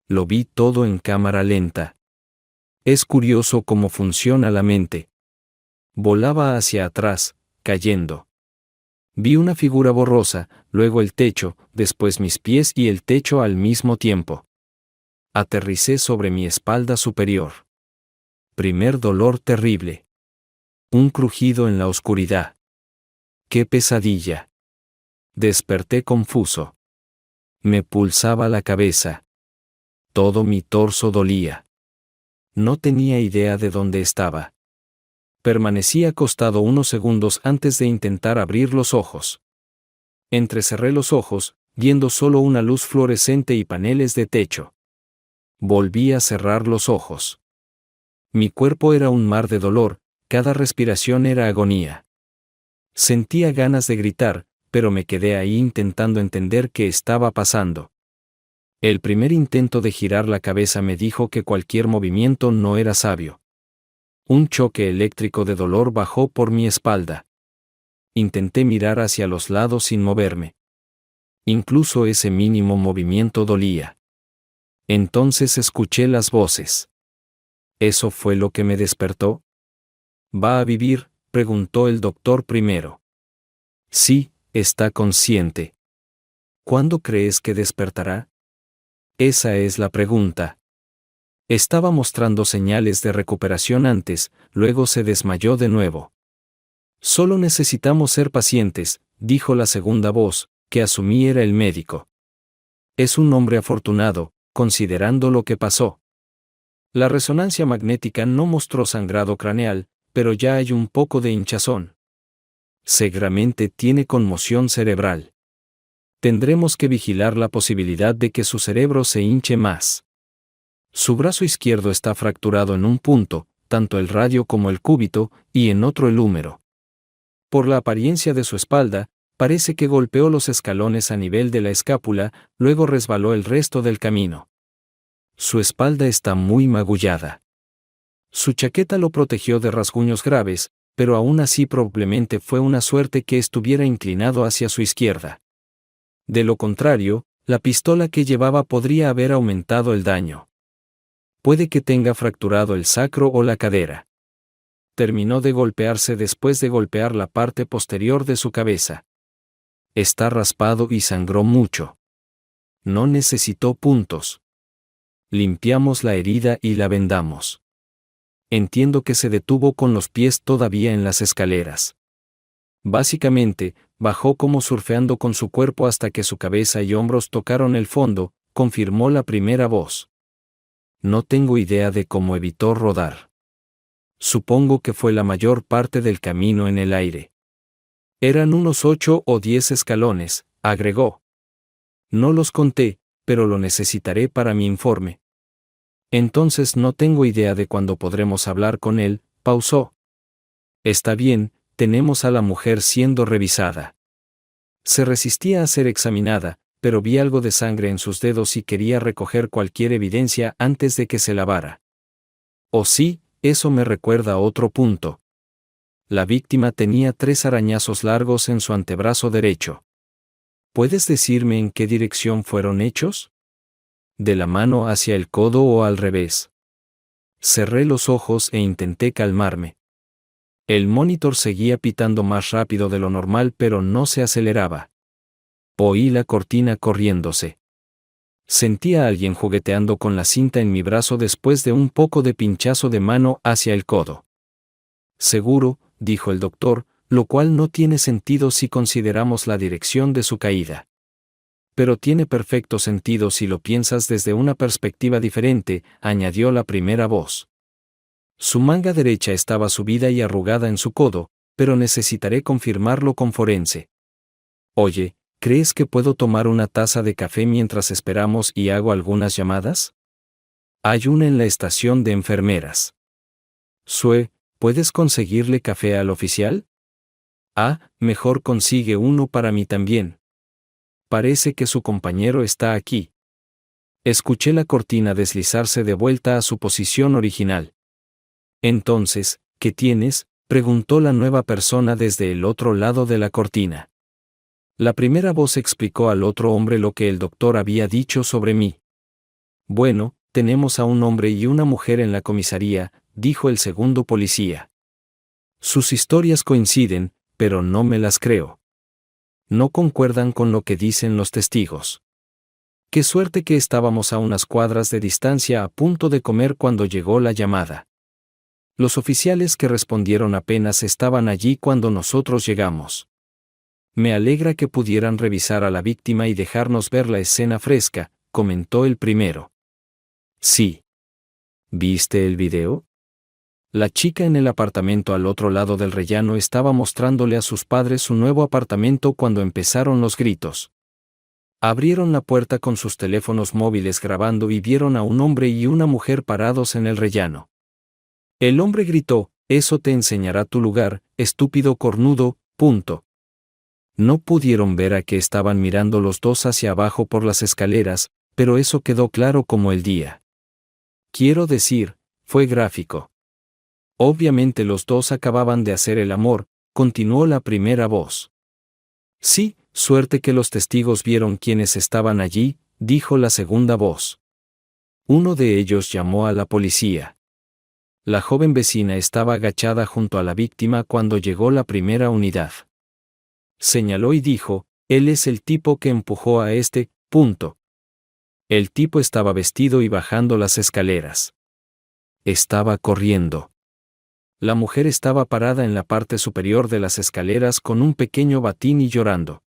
Lo vi todo en cámara lenta. Es curioso cómo funciona la mente. Volaba hacia atrás, cayendo. Vi una figura borrosa, luego el techo, después mis pies y el techo al mismo tiempo. Aterricé sobre mi espalda superior. Primer dolor terrible. Un crujido en la oscuridad. ¡Qué pesadilla! Desperté confuso. Me pulsaba la cabeza. Todo mi torso dolía. No tenía idea de dónde estaba. Permanecí acostado unos segundos antes de intentar abrir los ojos. Entrecerré los ojos, viendo solo una luz fluorescente y paneles de techo. Volví a cerrar los ojos. Mi cuerpo era un mar de dolor, cada respiración era agonía. Sentía ganas de gritar, pero me quedé ahí intentando entender qué estaba pasando. El primer intento de girar la cabeza me dijo que cualquier movimiento no era sabio. Un choque eléctrico de dolor bajó por mi espalda. Intenté mirar hacia los lados sin moverme. Incluso ese mínimo movimiento dolía. Entonces escuché las voces. ¿Eso fue lo que me despertó? ¿Va a vivir?, preguntó el doctor primero. Sí, está consciente. ¿Cuándo crees que despertará? Esa es la pregunta. Estaba mostrando señales de recuperación antes, luego se desmayó de nuevo. Solo necesitamos ser pacientes, dijo la segunda voz, que asumí era el médico. Es un hombre afortunado, considerando lo que pasó. La resonancia magnética no mostró sangrado craneal, pero ya hay un poco de hinchazón. Seguramente tiene conmoción cerebral. Tendremos que vigilar la posibilidad de que su cerebro se hinche más. Su brazo izquierdo está fracturado en un punto, tanto el radio como el cúbito, y en otro el húmero. Por la apariencia de su espalda, parece que golpeó los escalones a nivel de la escápula, luego resbaló el resto del camino. Su espalda está muy magullada. Su chaqueta lo protegió de rasguños graves, pero aún así probablemente fue una suerte que estuviera inclinado hacia su izquierda. De lo contrario, la pistola que llevaba podría haber aumentado el daño. Puede que tenga fracturado el sacro o la cadera. Terminó de golpearse después de golpear la parte posterior de su cabeza. Está raspado y sangró mucho. No necesitó puntos. Limpiamos la herida y la vendamos. Entiendo que se detuvo con los pies todavía en las escaleras. Básicamente, bajó como surfeando con su cuerpo hasta que su cabeza y hombros tocaron el fondo, confirmó la primera voz. No tengo idea de cómo evitó rodar. Supongo que fue la mayor parte del camino en el aire. Eran unos 8 o 10 escalones, agregó. No los conté, pero lo necesitaré para mi informe. Entonces no tengo idea de cuándo podremos hablar con él, pausó. Está bien, tenemos a la mujer siendo revisada. Se resistía a ser examinada, pero vi algo de sangre en sus dedos y quería recoger cualquier evidencia antes de que se lavara. Oh sí, eso me recuerda a otro punto. La víctima tenía 3 arañazos largos en su antebrazo derecho. ¿Puedes decirme en qué dirección fueron hechos? ¿De la mano hacia el codo o al revés? Cerré los ojos e intenté calmarme. El monitor seguía pitando más rápido de lo normal pero no se aceleraba. Oí la cortina corriéndose. Sentí a alguien jugueteando con la cinta en mi brazo después de un poco de pinchazo de mano hacia el codo. Seguro, dijo el doctor, lo cual no tiene sentido si consideramos la dirección de su caída. Pero tiene perfecto sentido si lo piensas desde una perspectiva diferente, añadió la primera voz. Su manga derecha estaba subida y arrugada en su codo, pero necesitaré confirmarlo con forense. Oye, ¿crees que puedo tomar una taza de café mientras esperamos y hago algunas llamadas? Hay una en la estación de enfermeras. Sue, ¿puedes conseguirle café al oficial? Ah, mejor consigue uno para mí también. Parece que su compañero está aquí. Escuché la cortina deslizarse de vuelta a su posición original. Entonces, ¿qué tienes?, preguntó la nueva persona desde el otro lado de la cortina. La primera voz explicó al otro hombre lo que el doctor había dicho sobre mí. Bueno, tenemos a un hombre y una mujer en la comisaría, dijo el segundo policía. Sus historias coinciden, pero no me las creo. No concuerdan con lo que dicen los testigos. Qué suerte que estábamos a unas cuadras de distancia a punto de comer cuando llegó la llamada. Los oficiales que respondieron apenas estaban allí cuando nosotros llegamos. Me alegra que pudieran revisar a la víctima y dejarnos ver la escena fresca, comentó el primero. Sí. ¿Viste el video? La chica en el apartamento al otro lado del rellano estaba mostrándole a sus padres su nuevo apartamento cuando empezaron los gritos. Abrieron la puerta con sus teléfonos móviles grabando y vieron a un hombre y una mujer parados en el rellano. El hombre gritó, «Eso te enseñará tu lugar, estúpido cornudo, punto». No pudieron ver a que estaban mirando los dos hacia abajo por las escaleras, pero eso quedó claro como el día. Quiero decir, fue gráfico. Obviamente los dos acababan de hacer el amor, continuó la primera voz. Sí, suerte que los testigos vieron quienes estaban allí, dijo la segunda voz. Uno de ellos llamó a la policía. La joven vecina estaba agachada junto a la víctima cuando llegó la primera unidad. Señaló y dijo, él es el tipo que empujó a este, punto. El tipo estaba vestido y bajando las escaleras. Estaba corriendo. La mujer estaba parada en la parte superior de las escaleras con un pequeño batín y llorando.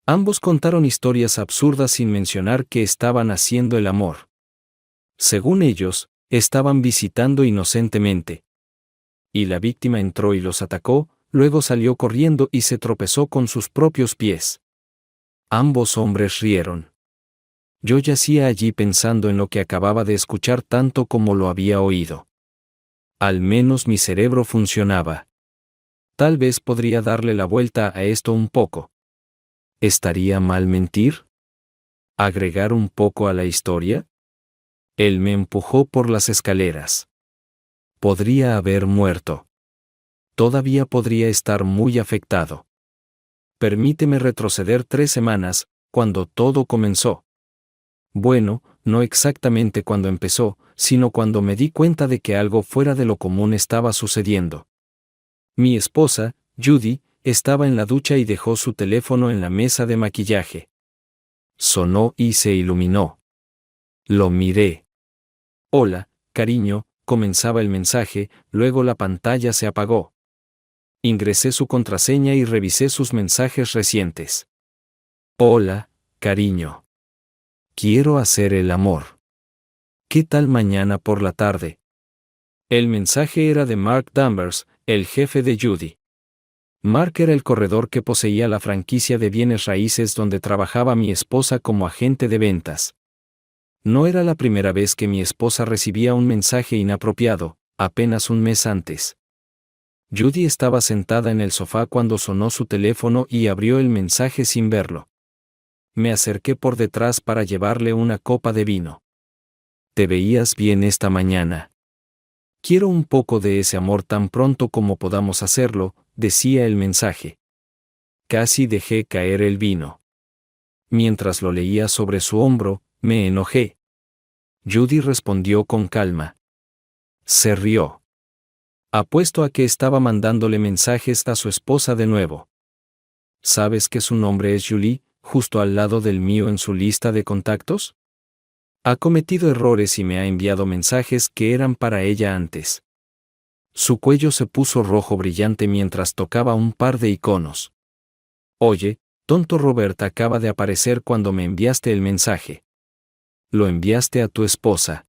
Ambos contaron historias absurdas sin mencionar que estaban haciendo el amor. Según ellos, estaban visitando inocentemente. Y la víctima entró y los atacó, luego salió corriendo y se tropezó con sus propios pies. Ambos hombres rieron. Yo yacía allí pensando en lo que acababa de escuchar tanto como lo había oído. Al menos mi cerebro funcionaba. Tal vez podría darle la vuelta a esto un poco. ¿Estaría mal mentir? ¿Agregar un poco a la historia? Él me empujó por las escaleras. Podría haber muerto. Todavía podría estar muy afectado. Permíteme retroceder 3 semanas, cuando todo comenzó. Bueno, no exactamente cuando empezó, sino cuando me di cuenta de que algo fuera de lo común estaba sucediendo. Mi esposa, Judy, estaba en la ducha y dejó su teléfono en la mesa de maquillaje. Sonó y se iluminó. Lo miré. Hola, cariño, comenzaba el mensaje, luego la pantalla se apagó. Ingresé su contraseña y revisé sus mensajes recientes. Hola, cariño. Quiero hacer el amor. ¿Qué tal mañana por la tarde? El mensaje era de Mark Danvers, el jefe de Judy. Mark era el corredor que poseía la franquicia de bienes raíces donde trabajaba mi esposa como agente de ventas. No era la primera vez que mi esposa recibía un mensaje inapropiado, apenas un mes antes. Judy estaba sentada en el sofá cuando sonó su teléfono y abrió el mensaje sin verlo. Me acerqué por detrás para llevarle una copa de vino. Te veías bien esta mañana. Quiero un poco de ese amor tan pronto como podamos hacerlo, decía el mensaje. Casi dejé caer el vino. Mientras lo leía sobre su hombro, me enojé. Judy respondió con calma. Se rió. Apuesto a que estaba mandándole mensajes a su esposa de nuevo. ¿Sabes que su nombre es Julie, justo al lado del mío en su lista de contactos? Ha cometido errores y me ha enviado mensajes que eran para ella antes. Su cuello se puso rojo brillante mientras tocaba un par de iconos. Oye, tonto Robert acaba de aparecer cuando me enviaste el mensaje. Lo enviaste a tu esposa.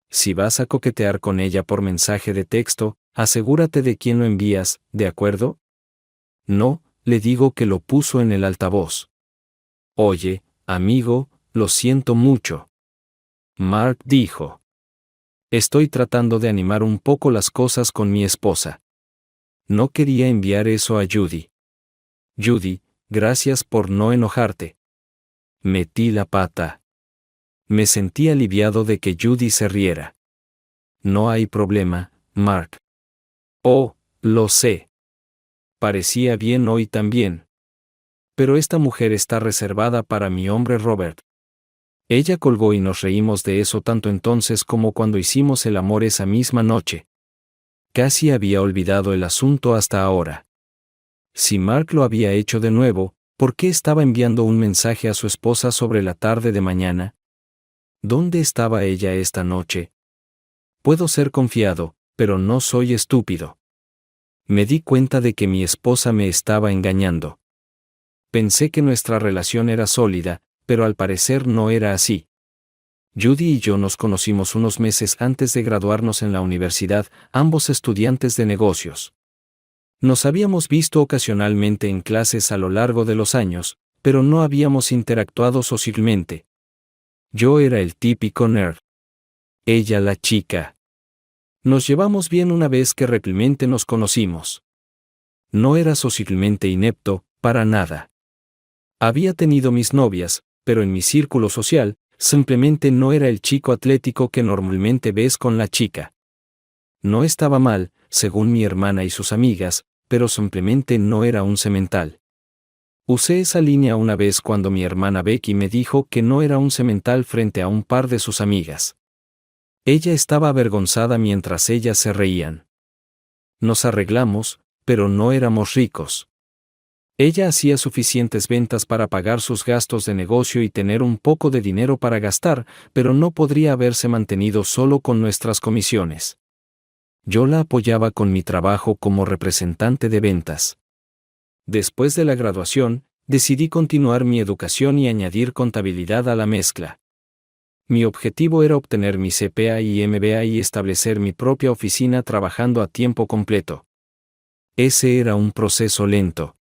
Si vas a coquetear con ella por mensaje de texto, asegúrate de quién lo envías, ¿de acuerdo? No, le digo que lo puso en el altavoz. Oye, amigo, lo siento mucho. Mark dijo. Estoy tratando de animar un poco las cosas con mi esposa. No quería enviar eso a Judy. Judy, gracias por no enojarte. Metí la pata. Me sentí aliviado de que Judy se riera. No hay problema, Mark. Oh, lo sé. Parecía bien hoy también. Pero esta mujer está reservada para mi hombre Robert. Ella colgó y nos reímos de eso tanto entonces como cuando hicimos el amor esa misma noche. Casi había olvidado el asunto hasta ahora. Si Mark lo había hecho de nuevo, ¿por qué estaba enviando un mensaje a su esposa sobre la tarde de mañana? ¿Dónde estaba ella esta noche? Puedo ser confiado, pero no soy estúpido. Me di cuenta de que mi esposa me estaba engañando. Pensé que nuestra relación era sólida, pero al parecer no era así. Judy y yo nos conocimos unos meses antes de graduarnos en la universidad, ambos estudiantes de negocios. Nos habíamos visto ocasionalmente en clases a lo largo de los años, pero no habíamos interactuado socialmente. Yo era el típico nerd. Ella la chica. Nos llevamos bien una vez que realmente nos conocimos. No era socialmente inepto, para nada. Había tenido mis novias, pero en mi círculo social, simplemente no era el chico atlético que normalmente ves con la chica. No estaba mal, según mi hermana y sus amigas, pero simplemente no era un semental. Usé esa línea una vez cuando mi hermana Becky me dijo que no era un semental frente a un par de sus amigas. Ella estaba avergonzada mientras ellas se reían. Nos arreglamos, pero no éramos ricos. Ella hacía suficientes ventas para pagar sus gastos de negocio y tener un poco de dinero para gastar, pero no podría haberse mantenido solo con nuestras comisiones. Yo la apoyaba con mi trabajo como representante de ventas. Después de la graduación, decidí continuar mi educación y añadir contabilidad a la mezcla. Mi objetivo era obtener mi CPA y MBA y establecer mi propia oficina trabajando a tiempo completo. Ese era un proceso lento.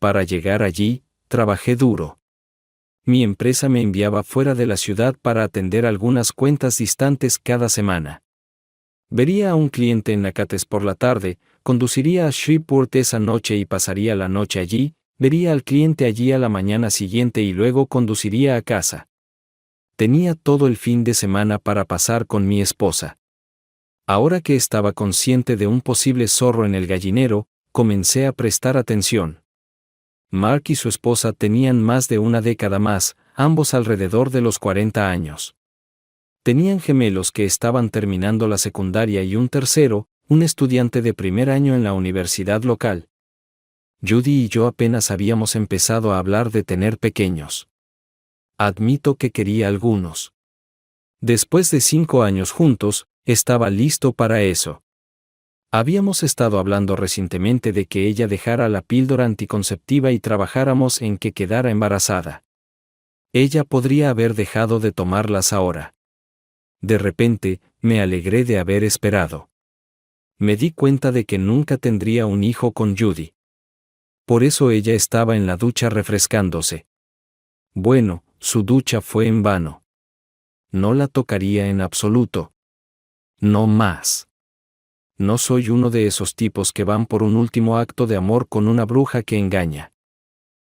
Para llegar allí, trabajé duro. Mi empresa me enviaba fuera de la ciudad para atender algunas cuentas distantes cada semana. Vería a un cliente en Nacathes por la tarde, conduciría a Shreveport esa noche y pasaría la noche allí, vería al cliente allí a la mañana siguiente y luego conduciría a casa. Tenía todo el fin de semana para pasar con mi esposa. Ahora que estaba consciente de un posible zorro en el gallinero, comencé a prestar atención. Mark y su esposa tenían más de una década más, ambos alrededor de los 40 años. Tenían gemelos que estaban terminando la secundaria y un tercero, un estudiante de primer año en la universidad local. Judy y yo apenas habíamos empezado a hablar de tener pequeños. Admito que quería algunos. Después de 5 años juntos, estaba listo para eso. Habíamos estado hablando recientemente de que ella dejara la píldora anticonceptiva y trabajáramos en que quedara embarazada. Ella podría haber dejado de tomarlas ahora. De repente, me alegré de haber esperado. Me di cuenta de que nunca tendría un hijo con Judy. Por eso ella estaba en la ducha refrescándose. Bueno, su ducha fue en vano. No la tocaría en absoluto. No más. No soy uno de esos tipos que van por un último acto de amor con una bruja que engaña.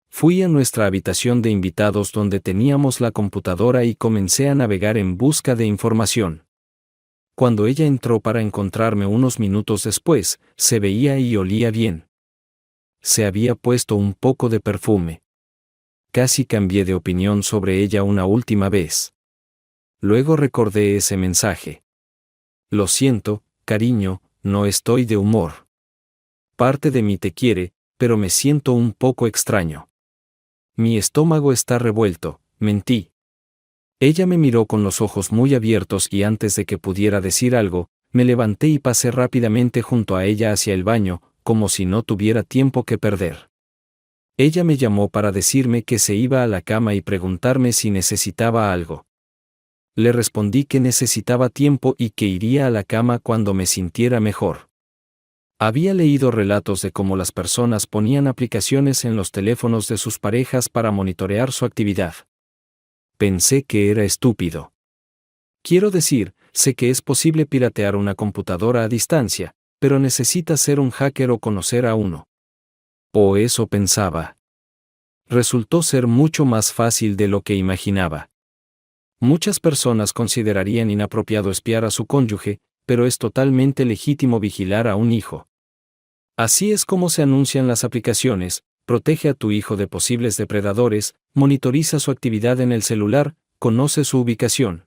Fui a nuestra habitación de invitados donde teníamos la computadora y comencé a navegar en busca de información. Cuando ella entró para encontrarme unos minutos después, se veía y olía bien. Se había puesto un poco de perfume. Casi cambié de opinión sobre ella una última vez. Luego recordé ese mensaje. Lo siento, cariño, no estoy de humor. Parte de mí te quiere, pero me siento un poco extraño. Mi estómago está revuelto, mentí. Ella me miró con los ojos muy abiertos y antes de que pudiera decir algo, me levanté y pasé rápidamente junto a ella hacia el baño, como si no tuviera tiempo que perder. Ella me llamó para decirme que se iba a la cama y preguntarme si necesitaba algo. Le respondí que necesitaba tiempo y que iría a la cama cuando me sintiera mejor. Había leído relatos de cómo las personas ponían aplicaciones en los teléfonos de sus parejas para monitorear su actividad. Pensé que era estúpido. Quiero decir, sé que es posible piratear una computadora a distancia, pero necesitas ser un hacker o conocer a uno. O eso pensaba. Resultó ser mucho más fácil de lo que imaginaba. Muchas personas considerarían inapropiado espiar a su cónyuge, pero es totalmente legítimo vigilar a un hijo. Así es como se anuncian las aplicaciones: protege a tu hijo de posibles depredadores, monitoriza su actividad en el celular, conoce su ubicación.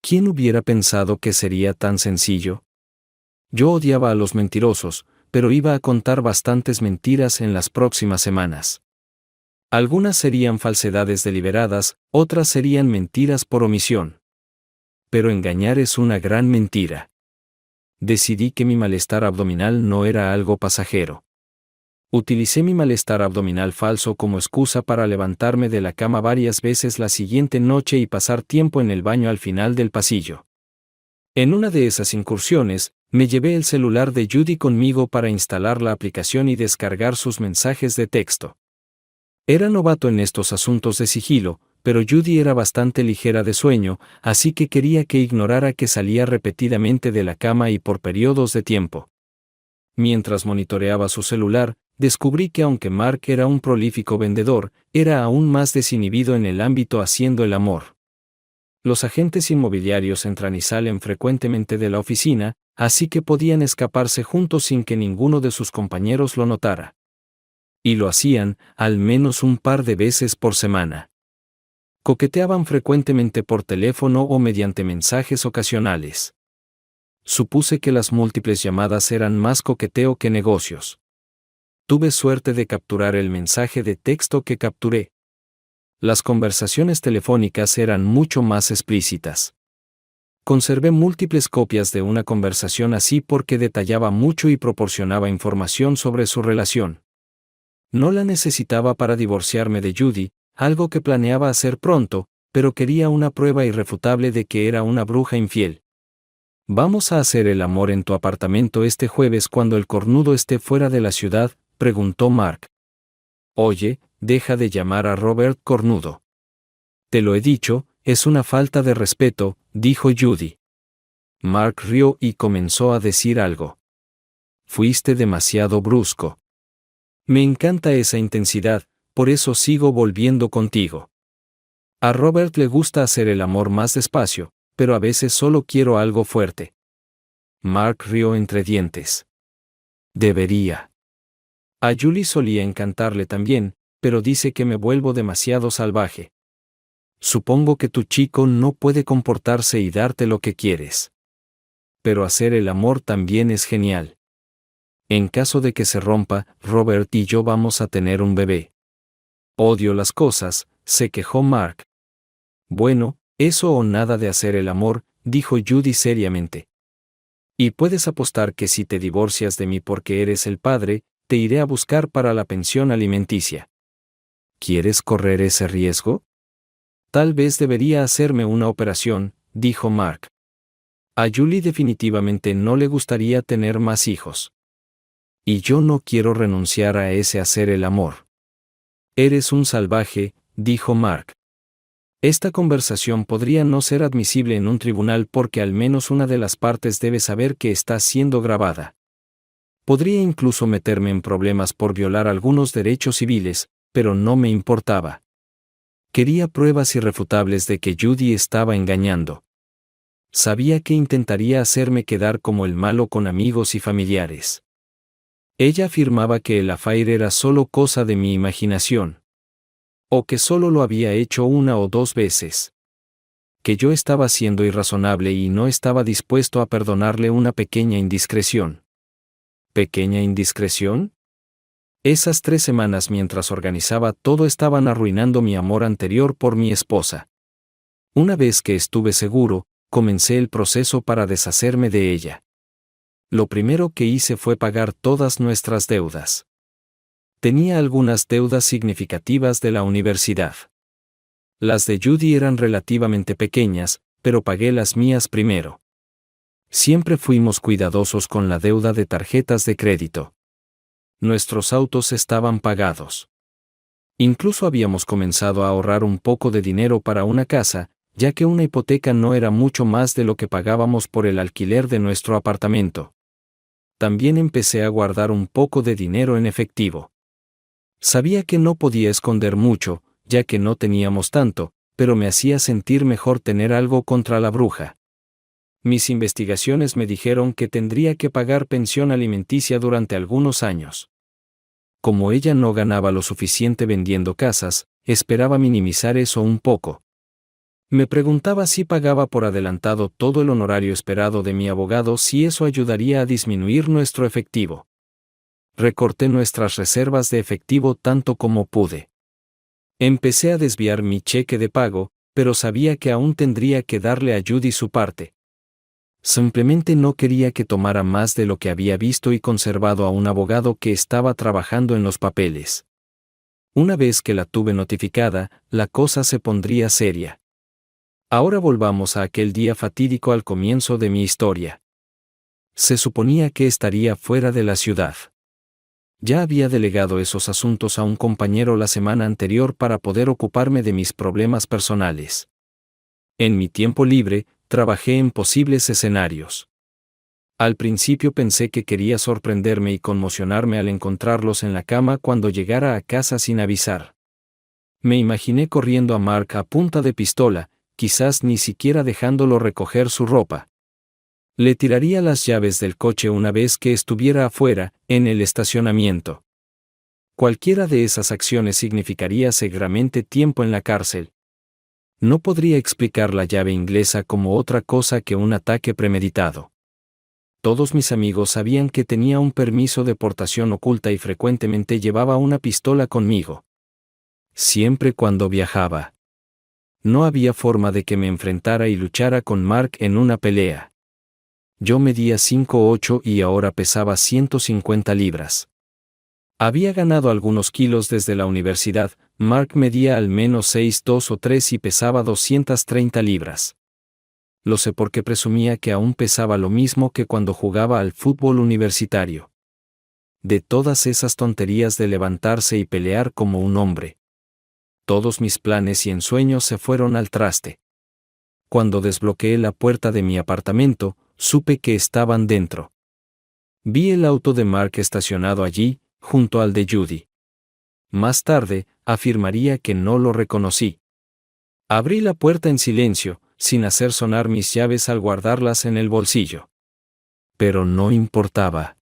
¿Quién hubiera pensado que sería tan sencillo? Yo odiaba a los mentirosos, pero iba a contar bastantes mentiras en las próximas semanas. Algunas serían falsedades deliberadas, otras serían mentiras por omisión. Pero engañar es una gran mentira. Decidí que mi malestar abdominal no era algo pasajero. Utilicé mi malestar abdominal falso como excusa para levantarme de la cama varias veces la siguiente noche y pasar tiempo en el baño al final del pasillo. En una de esas incursiones, me llevé el celular de Judy conmigo para instalar la aplicación y descargar sus mensajes de texto. Era novato en estos asuntos de sigilo, pero Judy era bastante ligera de sueño, así que quería que ignorara que salía repetidamente de la cama y por periodos de tiempo. Mientras monitoreaba su celular, descubrí que aunque Mark era un prolífico vendedor, era aún más desinhibido en el ámbito haciendo el amor. Los agentes inmobiliarios entran y salen frecuentemente de la oficina, así que podían escaparse juntos sin que ninguno de sus compañeros lo notara. Y lo hacían, al menos un par de veces por semana. Coqueteaban frecuentemente por teléfono o mediante mensajes ocasionales. Supuse que las múltiples llamadas eran más coqueteo que negocios. Tuve suerte de capturar el mensaje de texto que capturé. Las conversaciones telefónicas eran mucho más explícitas. Conservé múltiples copias de una conversación así porque detallaba mucho y proporcionaba información sobre su relación. No la necesitaba para divorciarme de Judy, algo que planeaba hacer pronto, pero quería una prueba irrefutable de que era una bruja infiel. ¿Vamos a hacer el amor en tu apartamento este jueves cuando el cornudo esté fuera de la ciudad?, preguntó Mark. Oye, deja de llamar a Robert cornudo. Te lo he dicho, es una falta de respeto, dijo Judy. Mark rió y comenzó a decir algo. Fuiste demasiado brusco. Me encanta esa intensidad, por eso sigo volviendo contigo. A Robert le gusta hacer el amor más despacio, pero a veces solo quiero algo fuerte. Mark rió entre dientes. Debería. A Julie solía encantarle también, pero dice que me vuelvo demasiado salvaje. Supongo que tu chico no puede comportarse y darte lo que quieres. Pero hacer el amor también es genial. En caso de que se rompa, Robert y yo vamos a tener un bebé. Odio las cosas, se quejó Mark. Bueno, eso o nada de hacer el amor, dijo Judy seriamente. Y puedes apostar que si te divorcias de mí porque eres el padre, te iré a buscar para la pensión alimenticia. ¿Quieres correr ese riesgo? Tal vez debería hacerme una operación, dijo Mark. A Julie definitivamente no le gustaría tener más hijos. Y yo no quiero renunciar a ese hacer el amor. Eres un salvaje, dijo Mark. Esta conversación podría no ser admisible en un tribunal porque al menos una de las partes debe saber que está siendo grabada. Podría incluso meterme en problemas por violar algunos derechos civiles, pero no me importaba. Quería pruebas irrefutables de que Judy estaba engañando. Sabía que intentaría hacerme quedar como el malo con amigos y familiares. Ella afirmaba que el affair era solo cosa de mi imaginación. O que solo lo había hecho una o dos veces. Que yo estaba siendo irrazonable y no estaba dispuesto a perdonarle una pequeña indiscreción. ¿Pequeña indiscreción? Esas 3 semanas mientras organizaba todo estaban arruinando mi amor anterior por mi esposa. Una vez que estuve seguro, comencé el proceso para deshacerme de ella. Lo primero que hice fue pagar todas nuestras deudas. Tenía algunas deudas significativas de la universidad. Las de Judy eran relativamente pequeñas, pero pagué las mías primero. Siempre fuimos cuidadosos con la deuda de tarjetas de crédito. Nuestros autos estaban pagados. Incluso habíamos comenzado a ahorrar un poco de dinero para una casa, ya que una hipoteca no era mucho más de lo que pagábamos por el alquiler de nuestro apartamento. También empecé a guardar un poco de dinero en efectivo. Sabía que no podía esconder mucho, ya que no teníamos tanto, pero me hacía sentir mejor tener algo contra la bruja. Mis investigaciones me dijeron que tendría que pagar pensión alimenticia durante algunos años. Como ella no ganaba lo suficiente vendiendo casas, esperaba minimizar eso un poco. Me preguntaba si pagaba por adelantado todo el honorario esperado de mi abogado, si eso ayudaría a disminuir nuestro efectivo. Recorté nuestras reservas de efectivo tanto como pude. Empecé a desviar mi cheque de pago, pero sabía que aún tendría que darle a Judy su parte. Simplemente no quería que tomara más de lo que había visto y conservado a un abogado que estaba trabajando en los papeles. Una vez que la tuve notificada, la cosa se pondría seria. Ahora volvamos a aquel día fatídico al comienzo de mi historia. Se suponía que estaría fuera de la ciudad. Ya había delegado esos asuntos a un compañero la semana anterior para poder ocuparme de mis problemas personales. En mi tiempo libre, trabajé en posibles escenarios. Al principio pensé que quería sorprenderme y conmocionarme al encontrarlos en la cama cuando llegara a casa sin avisar. Me imaginé corriendo a Mark a punta de pistola, quizás ni siquiera dejándolo recoger su ropa. Le tiraría las llaves del coche una vez que estuviera afuera, en el estacionamiento. Cualquiera de esas acciones significaría seguramente tiempo en la cárcel. No podría explicar la llave inglesa como otra cosa que un ataque premeditado. Todos mis amigos sabían que tenía un permiso de portación oculta y frecuentemente llevaba una pistola conmigo. Siempre cuando viajaba. No había forma de que me enfrentara y luchara con Mark en una pelea. Yo medía 5'8" y ahora pesaba 150 libras. Había ganado algunos kilos desde la universidad. Mark medía al menos 6'2" o 3" y pesaba 230 libras. Lo sé porque presumía que aún pesaba lo mismo que cuando jugaba al fútbol universitario. De todas esas tonterías de levantarse y pelear como un hombre. Todos mis planes y ensueños se fueron al traste. Cuando desbloqueé la puerta de mi apartamento, supe que estaban dentro. Vi el auto de Mark estacionado allí, junto al de Judy. Más tarde, afirmaría que no lo reconocí. Abrí la puerta en silencio, sin hacer sonar mis llaves al guardarlas en el bolsillo. Pero no importaba.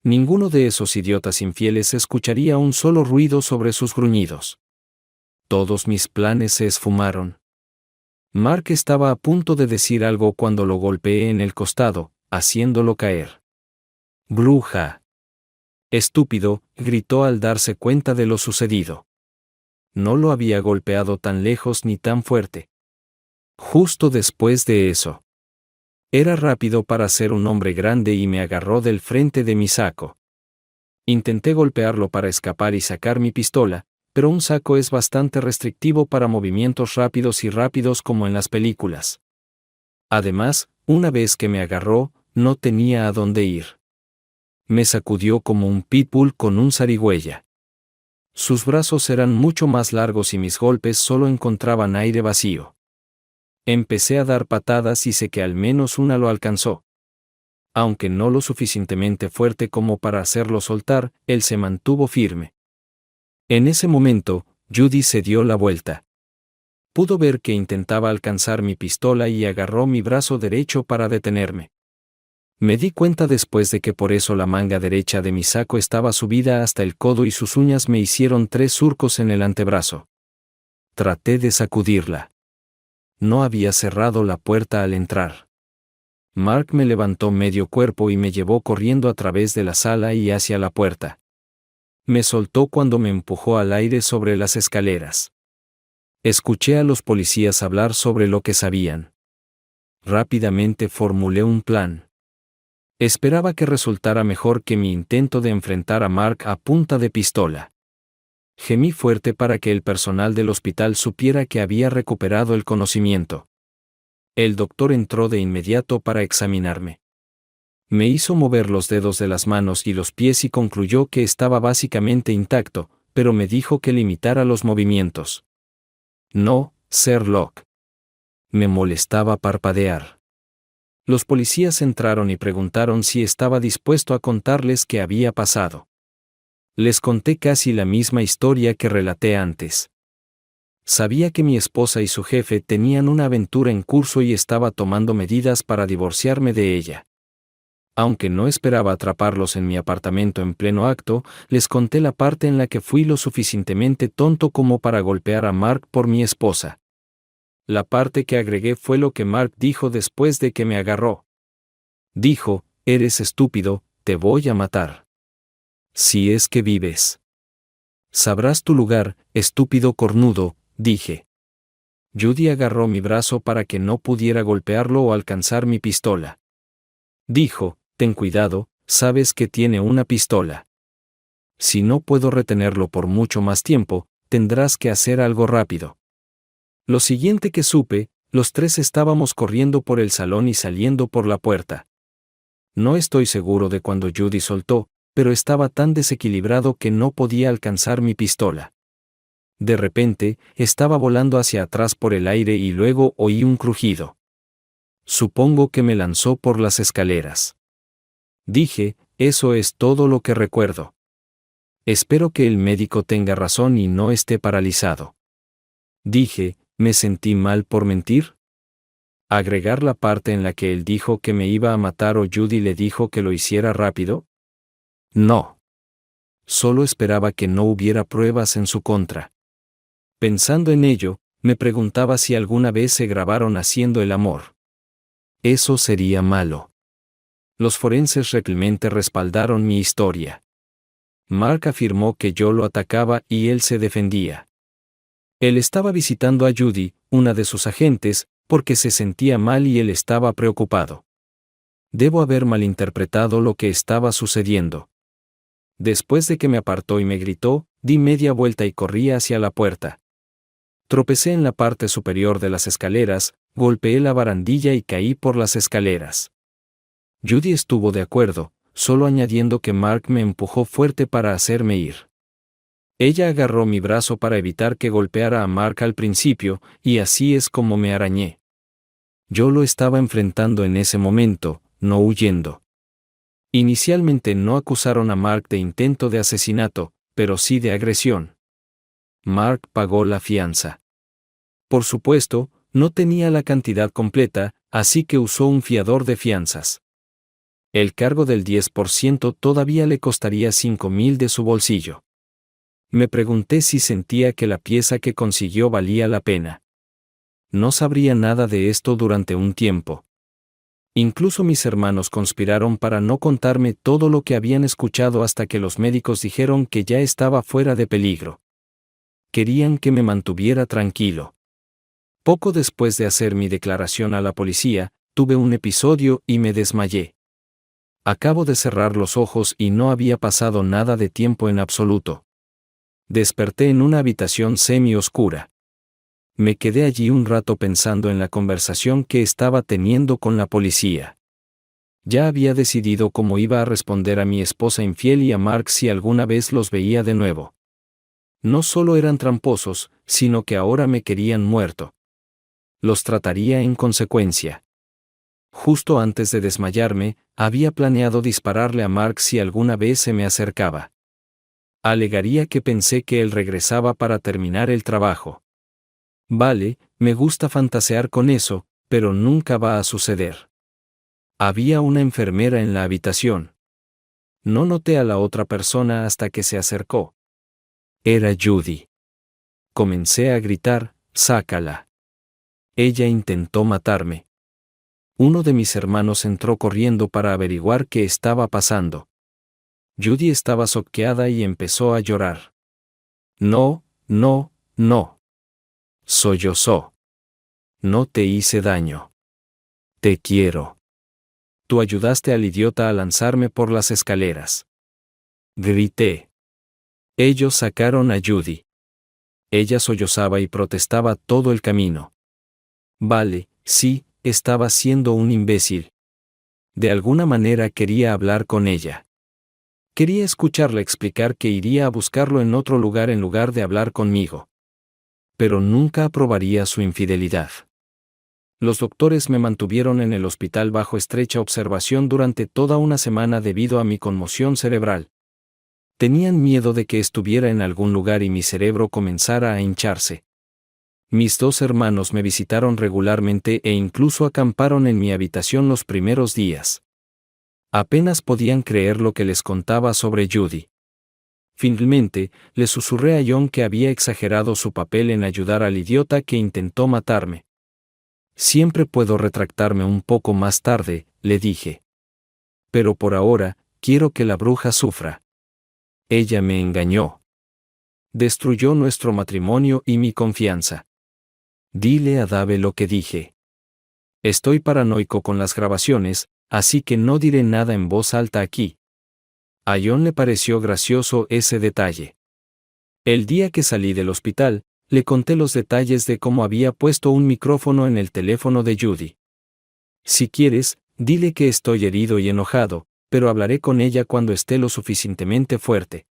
Ninguno de esos idiotas infieles escucharía un solo ruido sobre sus gruñidos. Todos mis planes se esfumaron. Mark estaba a punto de decir algo cuando lo golpeé en el costado, haciéndolo caer. «¡Bruja!». «Estúpido», gritó al darse cuenta de lo sucedido. No lo había golpeado tan lejos ni tan fuerte. Justo después de eso. Era rápido para ser un hombre grande y me agarró del frente de mi saco. Intenté golpearlo para escapar y sacar mi pistola, pero un saco es bastante restrictivo para movimientos rápidos como en las películas. Además, una vez que me agarró, no tenía a dónde ir. Me sacudió como un pitbull con un zarigüeya. Sus brazos eran mucho más largos y mis golpes solo encontraban aire vacío. Empecé a dar patadas y sé que al menos una lo alcanzó. Aunque no lo suficientemente fuerte como para hacerlo soltar, él se mantuvo firme. En ese momento, Judy se dio la vuelta. Pudo ver que intentaba alcanzar mi pistola y agarró mi brazo derecho para detenerme. Me di cuenta después de que por eso la manga derecha de mi saco estaba subida hasta el codo y sus uñas me hicieron 3 surcos en el antebrazo. Traté de sacudirla. No había cerrado la puerta al entrar. Mark me levantó medio cuerpo y me llevó corriendo a través de la sala y hacia la puerta. Me soltó cuando me empujó al aire sobre las escaleras. Escuché a los policías hablar sobre lo que sabían. Rápidamente formulé un plan. Esperaba que resultara mejor que mi intento de enfrentar a Mark a punta de pistola. Gemí fuerte para que el personal del hospital supiera que había recuperado el conocimiento. El doctor entró de inmediato para examinarme. Me hizo mover los dedos de las manos y los pies y concluyó que estaba básicamente intacto, pero me dijo que limitara los movimientos. No, Sir Locke. Me molestaba parpadear. Los policías entraron y preguntaron si estaba dispuesto a contarles qué había pasado. Les conté casi la misma historia que relaté antes. Sabía que mi esposa y su jefe tenían una aventura en curso y estaba tomando medidas para divorciarme de ella. Aunque no esperaba atraparlos en mi apartamento en pleno acto, les conté la parte en la que fui lo suficientemente tonto como para golpear a Mark por mi esposa. La parte que agregué fue lo que Mark dijo después de que me agarró. Dijo, eres estúpido, te voy a matar. Si es que vives. Sabrás tu lugar, estúpido cornudo, dije. Judy agarró mi brazo para que no pudiera golpearlo o alcanzar mi pistola. Dijo, ten cuidado, sabes que tiene una pistola. Si no puedo retenerlo por mucho más tiempo, tendrás que hacer algo rápido. Lo siguiente que supe, los tres estábamos corriendo por el salón y saliendo por la puerta. No estoy seguro de cuándo Judy soltó, pero estaba tan desequilibrado que no podía alcanzar mi pistola. De repente, estaba volando hacia atrás por el aire y luego oí un crujido. Supongo que me lanzó por las escaleras. Dije, eso es todo lo que recuerdo. Espero que el médico tenga razón y no esté paralizado. Dije, ¿me sentí mal por mentir? ¿Agregar la parte en la que él dijo que me iba a matar o Judy le dijo que lo hiciera rápido? No. Solo esperaba que no hubiera pruebas en su contra. Pensando en ello, me preguntaba si alguna vez se grabaron haciendo el amor. Eso sería malo. Los forenses realmente respaldaron mi historia. Mark afirmó que yo lo atacaba y él se defendía. Él estaba visitando a Judy, una de sus agentes, porque se sentía mal y él estaba preocupado. Debo haber malinterpretado lo que estaba sucediendo. Después de que me apartó y me gritó, di media vuelta y corrí hacia la puerta. Tropecé en la parte superior de las escaleras, golpeé la barandilla y caí por las escaleras. Judy estuvo de acuerdo, solo añadiendo que Mark me empujó fuerte para hacerme ir. Ella agarró mi brazo para evitar que golpeara a Mark al principio, y así es como me arañé. Yo lo estaba enfrentando en ese momento, no huyendo. Inicialmente no acusaron a Mark de intento de asesinato, pero sí de agresión. Mark pagó la fianza. Por supuesto, no tenía la cantidad completa, así que usó un fiador de fianzas. El cargo del 10% todavía le costaría $5,000 de su bolsillo. Me pregunté si sentía que la pieza que consiguió valía la pena. No sabría nada de esto durante un tiempo. Incluso mis hermanos conspiraron para no contarme todo lo que habían escuchado hasta que los médicos dijeron que ya estaba fuera de peligro. Querían que me mantuviera tranquilo. Poco después de hacer mi declaración a la policía, tuve un episodio y me desmayé. Acabo de cerrar los ojos y no había pasado nada de tiempo en absoluto. Desperté en una habitación semi-oscura. Me quedé allí un rato pensando en la conversación que estaba teniendo con la policía. Ya había decidido cómo iba a responder a mi esposa infiel y a Mark si alguna vez los veía de nuevo. No solo eran tramposos, sino que ahora me querían muerto. Los trataría en consecuencia. Justo antes de desmayarme, había planeado dispararle a Mark si alguna vez se me acercaba. Alegaría que pensé que él regresaba para terminar el trabajo. Vale, me gusta fantasear con eso, pero nunca va a suceder. Había una enfermera en la habitación. No noté a la otra persona hasta que se acercó. Era Judy. Comencé a gritar, sácala. Ella intentó matarme. Uno de mis hermanos entró corriendo para averiguar qué estaba pasando. Judy estaba soqueada y empezó a llorar. No, no, no. Sollozó. No te hice daño. Te quiero. Tú ayudaste al idiota a lanzarme por las escaleras. Grité. Ellos sacaron a Judy. Ella sollozaba y protestaba todo el camino. Vale, sí, estaba siendo un imbécil. De alguna manera quería hablar con ella. Quería escucharla explicar que iría a buscarlo en otro lugar en lugar de hablar conmigo. Pero nunca aprobaría su infidelidad. Los doctores me mantuvieron en el hospital bajo estrecha observación durante toda una semana debido a mi conmoción cerebral. Tenían miedo de que estuviera en algún lugar y mi cerebro comenzara a hincharse. Mis dos hermanos me visitaron regularmente e incluso acamparon en mi habitación los primeros días. Apenas podían creer lo que les contaba sobre Judy. Finalmente, le susurré a John que había exagerado su papel en ayudar al idiota que intentó matarme. Siempre puedo retractarme un poco más tarde, le dije. Pero por ahora, quiero que la bruja sufra. Ella me engañó. Destruyó nuestro matrimonio y mi confianza. Dile a Dave lo que dije. Estoy paranoico con las grabaciones, así que no diré nada en voz alta aquí. A John le pareció gracioso ese detalle. El día que salí del hospital, le conté los detalles de cómo había puesto un micrófono en el teléfono de Judy. Si quieres, dile que estoy herido y enojado, pero hablaré con ella cuando esté lo suficientemente fuerte.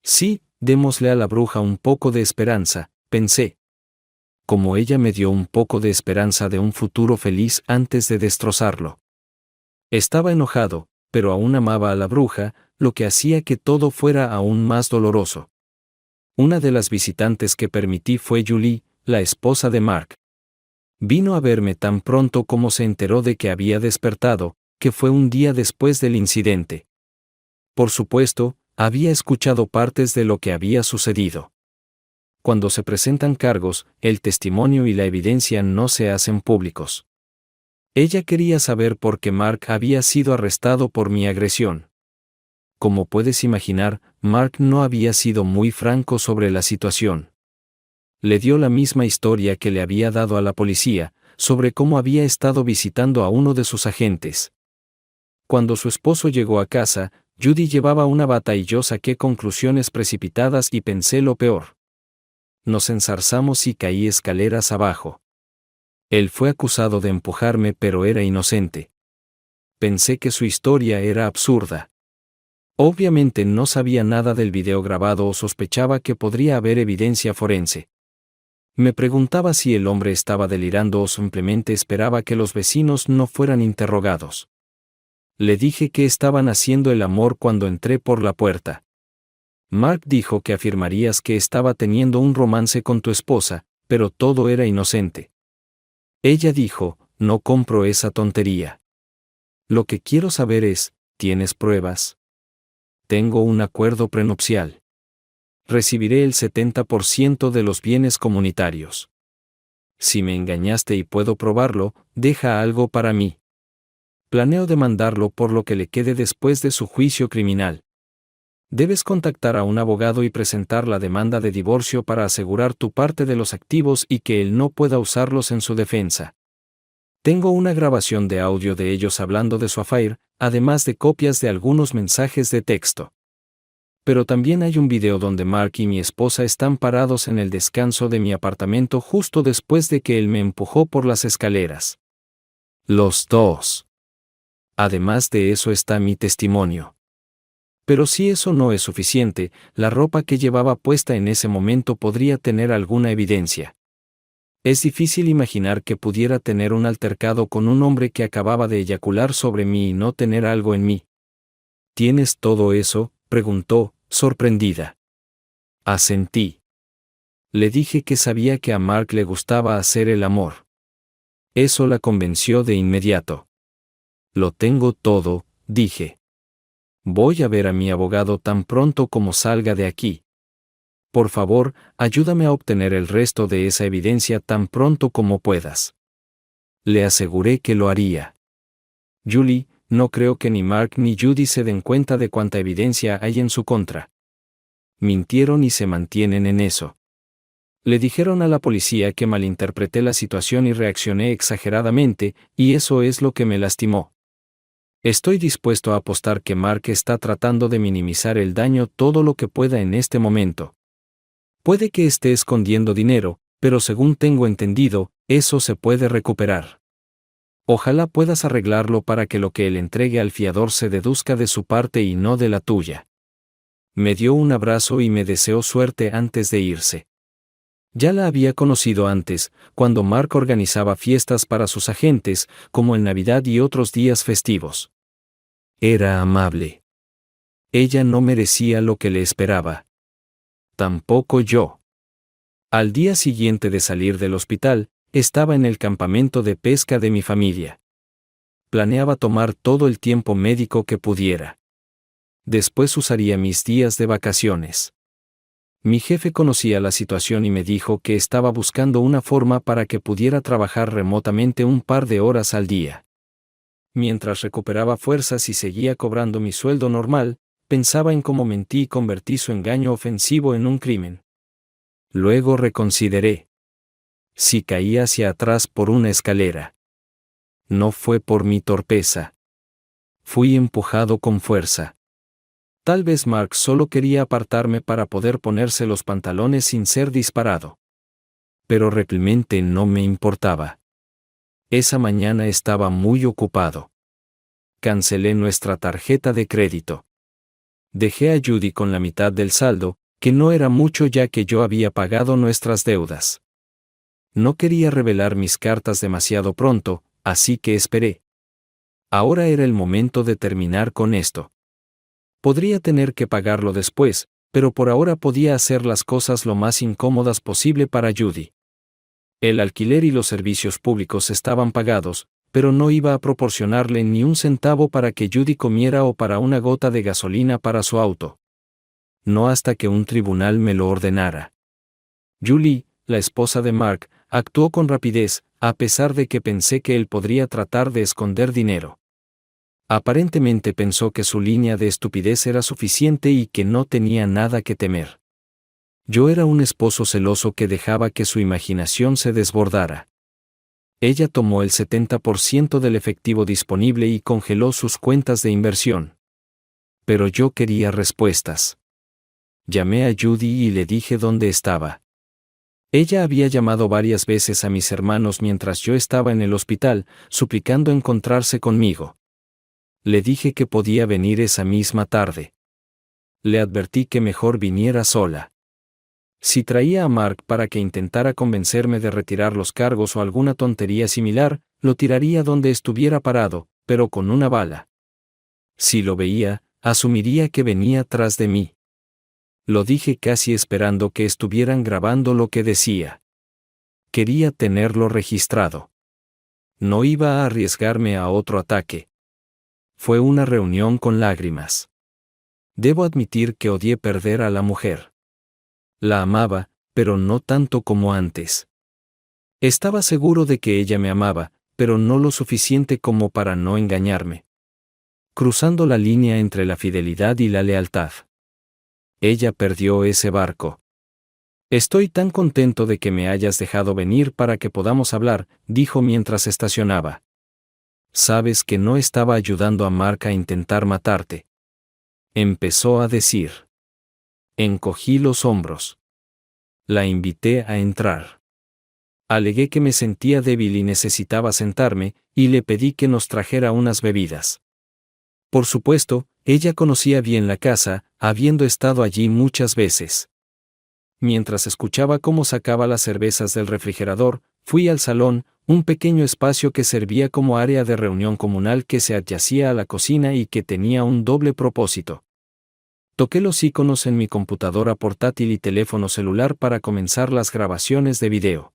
Sí, démosle a la bruja un poco de esperanza, pensé. Como ella me dio un poco de esperanza de un futuro feliz antes de destrozarlo. Estaba enojado, pero aún amaba a la bruja, lo que hacía que todo fuera aún más doloroso. Una de las visitantes que permití fue Julie, la esposa de Mark. Vino a verme tan pronto como se enteró de que había despertado, que fue un día después del incidente. Por supuesto, había escuchado partes de lo que había sucedido. Cuando se presentan cargos, el testimonio y la evidencia no se hacen públicos. Ella quería saber por qué Mark había sido arrestado por mi agresión. Como puedes imaginar, Mark no había sido muy franco sobre la situación. Le dio la misma historia que le había dado a la policía, sobre cómo había estado visitando a uno de sus agentes. Cuando su esposo llegó a casa, Judy llevaba una bata y yo saqué conclusiones precipitadas y pensé lo peor. Nos enzarzamos y caí escaleras abajo. Él fue acusado de empujarme, pero era inocente. Pensé que su historia era absurda. Obviamente no sabía nada del video grabado o sospechaba que podría haber evidencia forense. Me preguntaba si el hombre estaba delirando o simplemente esperaba que los vecinos no fueran interrogados. Le dije que estaban haciendo el amor cuando entré por la puerta. Mark dijo que afirmarías que estaba teniendo un romance con tu esposa, pero todo era inocente. Ella dijo, no compro esa tontería. Lo que quiero saber es, ¿tienes pruebas? Tengo un acuerdo prenupcial. Recibiré el 70% de los bienes comunitarios. Si me engañaste y puedo probarlo, deja algo para mí. Planeo demandarlo por lo que le quede después de su juicio criminal. Debes contactar a un abogado y presentar la demanda de divorcio para asegurar tu parte de los activos y que él no pueda usarlos en su defensa. Tengo una grabación de audio de ellos hablando de su affair, además de copias de algunos mensajes de texto. Pero también hay un video donde Mark y mi esposa están parados en el descanso de mi apartamento justo después de que él me empujó por las escaleras. Los dos. Además de eso está mi testimonio. Pero si eso no es suficiente, la ropa que llevaba puesta en ese momento podría tener alguna evidencia. Es difícil imaginar que pudiera tener un altercado con un hombre que acababa de eyacular sobre mí y no tener algo en mí. ¿Tienes todo eso?, preguntó, sorprendida. Asentí. Le dije que sabía que a Mark le gustaba hacer el amor. Eso la convenció de inmediato. Lo tengo todo, dije. Voy a ver a mi abogado tan pronto como salga de aquí. Por favor, ayúdame a obtener el resto de esa evidencia tan pronto como puedas. Le aseguré que lo haría. Julie, no creo que ni Mark ni Judy se den cuenta de cuánta evidencia hay en su contra. Mintieron y se mantienen en eso. Le dijeron a la policía que malinterpreté la situación y reaccioné exageradamente, y eso es lo que me lastimó. Estoy dispuesto a apostar que Mark está tratando de minimizar el daño todo lo que pueda en este momento. Puede que esté escondiendo dinero, pero según tengo entendido, eso se puede recuperar. Ojalá puedas arreglarlo para que lo que él entregue al fiador se deduzca de su parte y no de la tuya. Me dio un abrazo y me deseó suerte antes de irse. Ya la había conocido antes, cuando Mark organizaba fiestas para sus agentes, como en Navidad y otros días festivos. Era amable. Ella no merecía lo que le esperaba. Tampoco yo. Al día siguiente de salir del hospital, estaba en el campamento de pesca de mi familia. Planeaba tomar todo el tiempo médico que pudiera. Después usaría mis días de vacaciones. Mi jefe conocía la situación y me dijo que estaba buscando una forma para que pudiera trabajar remotamente un par de horas al día. Mientras recuperaba fuerzas y seguía cobrando mi sueldo normal, pensaba en cómo mentí y convertí su engaño ofensivo en un crimen. Luego reconsideré. Si caí hacia atrás por una escalera. No fue por mi torpeza. Fui empujado con fuerza. Tal vez Mark solo quería apartarme para poder ponerse los pantalones sin ser disparado. Pero realmente no me importaba. Esa mañana estaba muy ocupado. Cancelé nuestra tarjeta de crédito. Dejé a Judy con la mitad del saldo, que no era mucho ya que yo había pagado nuestras deudas. No quería revelar mis cartas demasiado pronto, así que esperé. Ahora era el momento de terminar con esto. Podría tener que pagarlo después, pero por ahora podía hacer las cosas lo más incómodas posible para Judy. El alquiler y los servicios públicos estaban pagados, pero no iba a proporcionarle ni un centavo para que Judy comiera o para una gota de gasolina para su auto. No hasta que un tribunal me lo ordenara. Julie, la esposa de Mark, actuó con rapidez, a pesar de que pensé que él podría tratar de esconder dinero. Aparentemente pensó que su línea de estupidez era suficiente y que no tenía nada que temer. Yo era un esposo celoso que dejaba que su imaginación se desbordara. Ella tomó el 70% del efectivo disponible y congeló sus cuentas de inversión. Pero yo quería respuestas. Llamé a Judy y le dije dónde estaba. Ella había llamado varias veces a mis hermanos mientras yo estaba en el hospital, suplicando encontrarse conmigo. Le dije que podía venir esa misma tarde. Le advertí que mejor viniera sola. Si traía a Mark para que intentara convencerme de retirar los cargos o alguna tontería similar, lo tiraría donde estuviera parado, pero con una bala. Si lo veía, asumiría que venía tras de mí. Lo dije casi esperando que estuvieran grabando lo que decía. Quería tenerlo registrado. No iba a arriesgarme a otro ataque. Fue una reunión con lágrimas. Debo admitir que odié perder a la mujer. La amaba, pero no tanto como antes. Estaba seguro de que ella me amaba, pero no lo suficiente como para no engañarme. Cruzando la línea entre la fidelidad y la lealtad. Ella perdió ese barco. Estoy tan contento de que me hayas dejado venir para que podamos hablar, dijo mientras estacionaba. Sabes que no estaba ayudando a Mark a intentar matarte. Empezó a decir. Encogí los hombros. La invité a entrar. Alegué que me sentía débil y necesitaba sentarme, y le pedí que nos trajera unas bebidas. Por supuesto, ella conocía bien la casa, habiendo estado allí muchas veces. Mientras escuchaba cómo sacaba las cervezas del refrigerador, fui al salón, un pequeño espacio que servía como área de reunión comunal que se adyacía a la cocina y que tenía un doble propósito. Toqué los iconos en mi computadora portátil y teléfono celular para comenzar las grabaciones de video.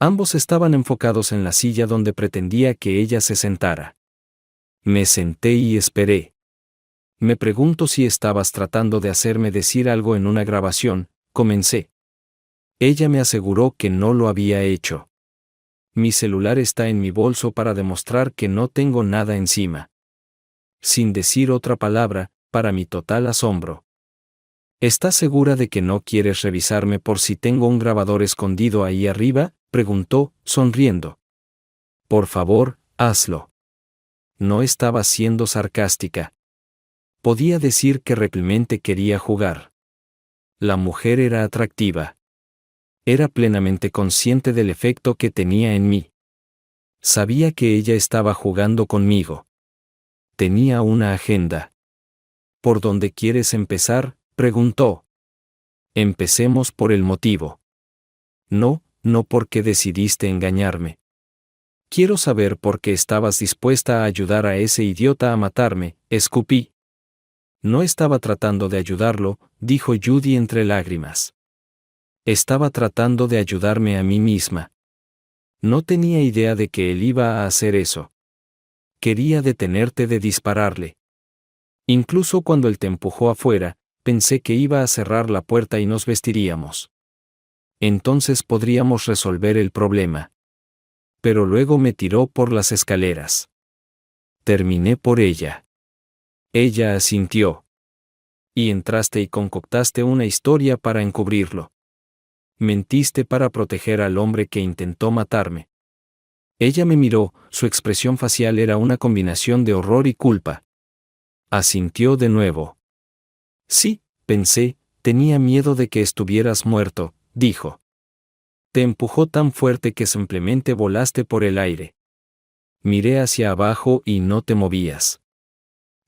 Ambos estaban enfocados en la silla donde pretendía que ella se sentara. Me senté y esperé. Me pregunto si estabas tratando de hacerme decir algo en una grabación, comencé. Ella me aseguró que no lo había hecho. Mi celular está en mi bolso para demostrar que no tengo nada encima. Sin decir otra palabra, para mi total asombro. ¿Estás segura de que no quieres revisarme por si tengo un grabador escondido ahí arriba?, preguntó, sonriendo. Por favor, hazlo. No estaba siendo sarcástica. Podía decir que realmente quería jugar. La mujer era atractiva. Era plenamente consciente del efecto que tenía en mí. Sabía que ella estaba jugando conmigo. Tenía una agenda. ¿Por dónde quieres empezar?, preguntó. Empecemos por el motivo. No porque decidiste engañarme. Quiero saber por qué estabas dispuesta a ayudar a ese idiota a matarme, escupí. No estaba tratando de ayudarlo, dijo Judy entre lágrimas. Estaba tratando de ayudarme a mí misma. No tenía idea de que él iba a hacer eso. Quería detenerte de dispararle. Incluso cuando él te empujó afuera, pensé que iba a cerrar la puerta y nos vestiríamos. Entonces podríamos resolver el problema. Pero luego me tiró por las escaleras. Terminé por ella. Ella asintió. Y entraste y concoctaste una historia para encubrirlo. Mentiste para proteger al hombre que intentó matarme. Ella me miró, su expresión facial era una combinación de horror y culpa. Asintió de nuevo. Sí, pensé, tenía miedo de que estuvieras muerto, dijo. Te empujó tan fuerte que simplemente volaste por el aire. Miré hacia abajo y no te movías.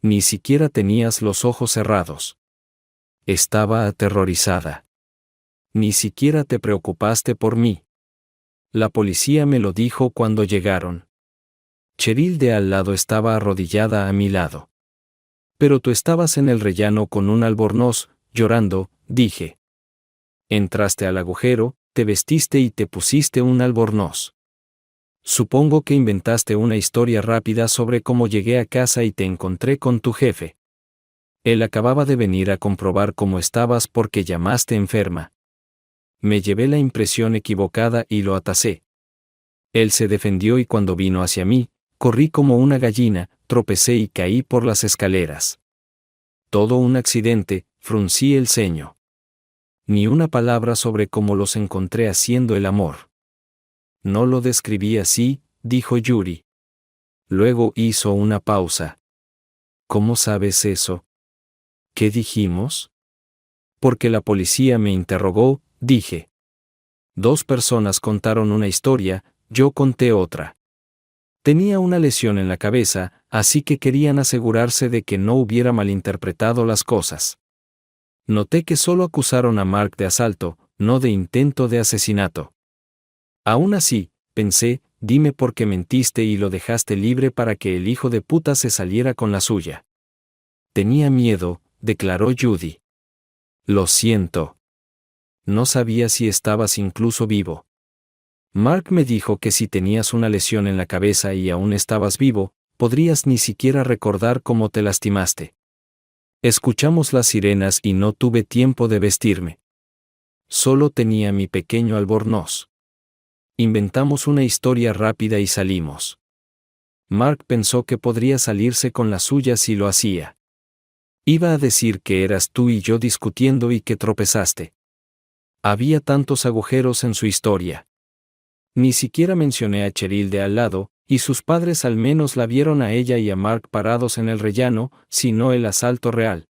Ni siquiera tenías los ojos cerrados. Estaba aterrorizada. Ni siquiera te preocupaste por mí. La policía me lo dijo cuando llegaron. Cheryl de al lado estaba arrodillada a mi lado. Pero tú estabas en el rellano con un albornoz, llorando, dije. Entraste al agujero, te vestiste y te pusiste un albornoz. Supongo que inventaste una historia rápida sobre cómo llegué a casa y te encontré con tu jefe. Él acababa de venir a comprobar cómo estabas porque llamaste enferma. Me llevé la impresión equivocada y lo atasé. Él se defendió y cuando vino hacia mí, corrí como una gallina, tropecé y caí por las escaleras. Todo un accidente, fruncí el ceño. Ni una palabra sobre cómo los encontré haciendo el amor. No lo describí así, dijo Yuri. Luego hizo una pausa. ¿Cómo sabes eso? ¿Qué dijimos? Porque la policía me interrogó, dije. 2 personas contaron una historia, yo conté otra. Tenía una lesión en la cabeza, así que querían asegurarse de que no hubiera malinterpretado las cosas. Noté que solo acusaron a Mark de asalto, no de intento de asesinato. Aún así, pensé, dime por qué mentiste y lo dejaste libre para que el hijo de puta se saliera con la suya. Tenía miedo, declaró Judy. Lo siento. No sabía si estabas incluso vivo. Mark me dijo que si tenías una lesión en la cabeza y aún estabas vivo, podrías ni siquiera recordar cómo te lastimaste. Escuchamos las sirenas y no tuve tiempo de vestirme. Solo tenía mi pequeño albornoz. Inventamos una historia rápida y salimos. Mark pensó que podría salirse con la suya si lo hacía. Iba a decir que eras tú y yo discutiendo y que tropezaste. Había tantos agujeros en su historia. Ni siquiera mencioné a Cheryl de al lado, y sus padres al menos la vieron a ella y a Mark parados en el rellano, sino el asalto real.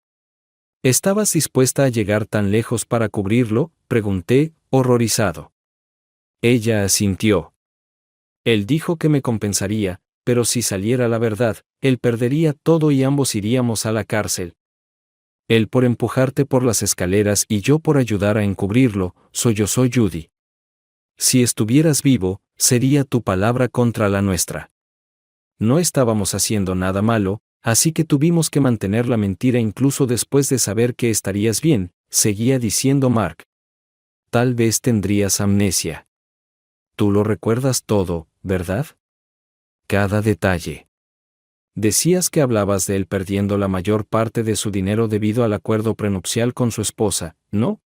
¿Estabas dispuesta a llegar tan lejos para cubrirlo?, pregunté, horrorizado. Ella asintió. Él dijo que me compensaría, pero si saliera la verdad, él perdería todo y ambos iríamos a la cárcel. Él por empujarte por las escaleras y yo por ayudar a encubrirlo, sollozó Judy. Si estuvieras vivo, sería tu palabra contra la nuestra. No estábamos haciendo nada malo, así que tuvimos que mantener la mentira incluso después de saber que estarías bien, seguía diciendo Mark. Tal vez tendrías amnesia. Tú lo recuerdas todo, ¿verdad? Cada detalle. Decías que hablabas de él perdiendo la mayor parte de su dinero debido al acuerdo prenupcial con su esposa, ¿no?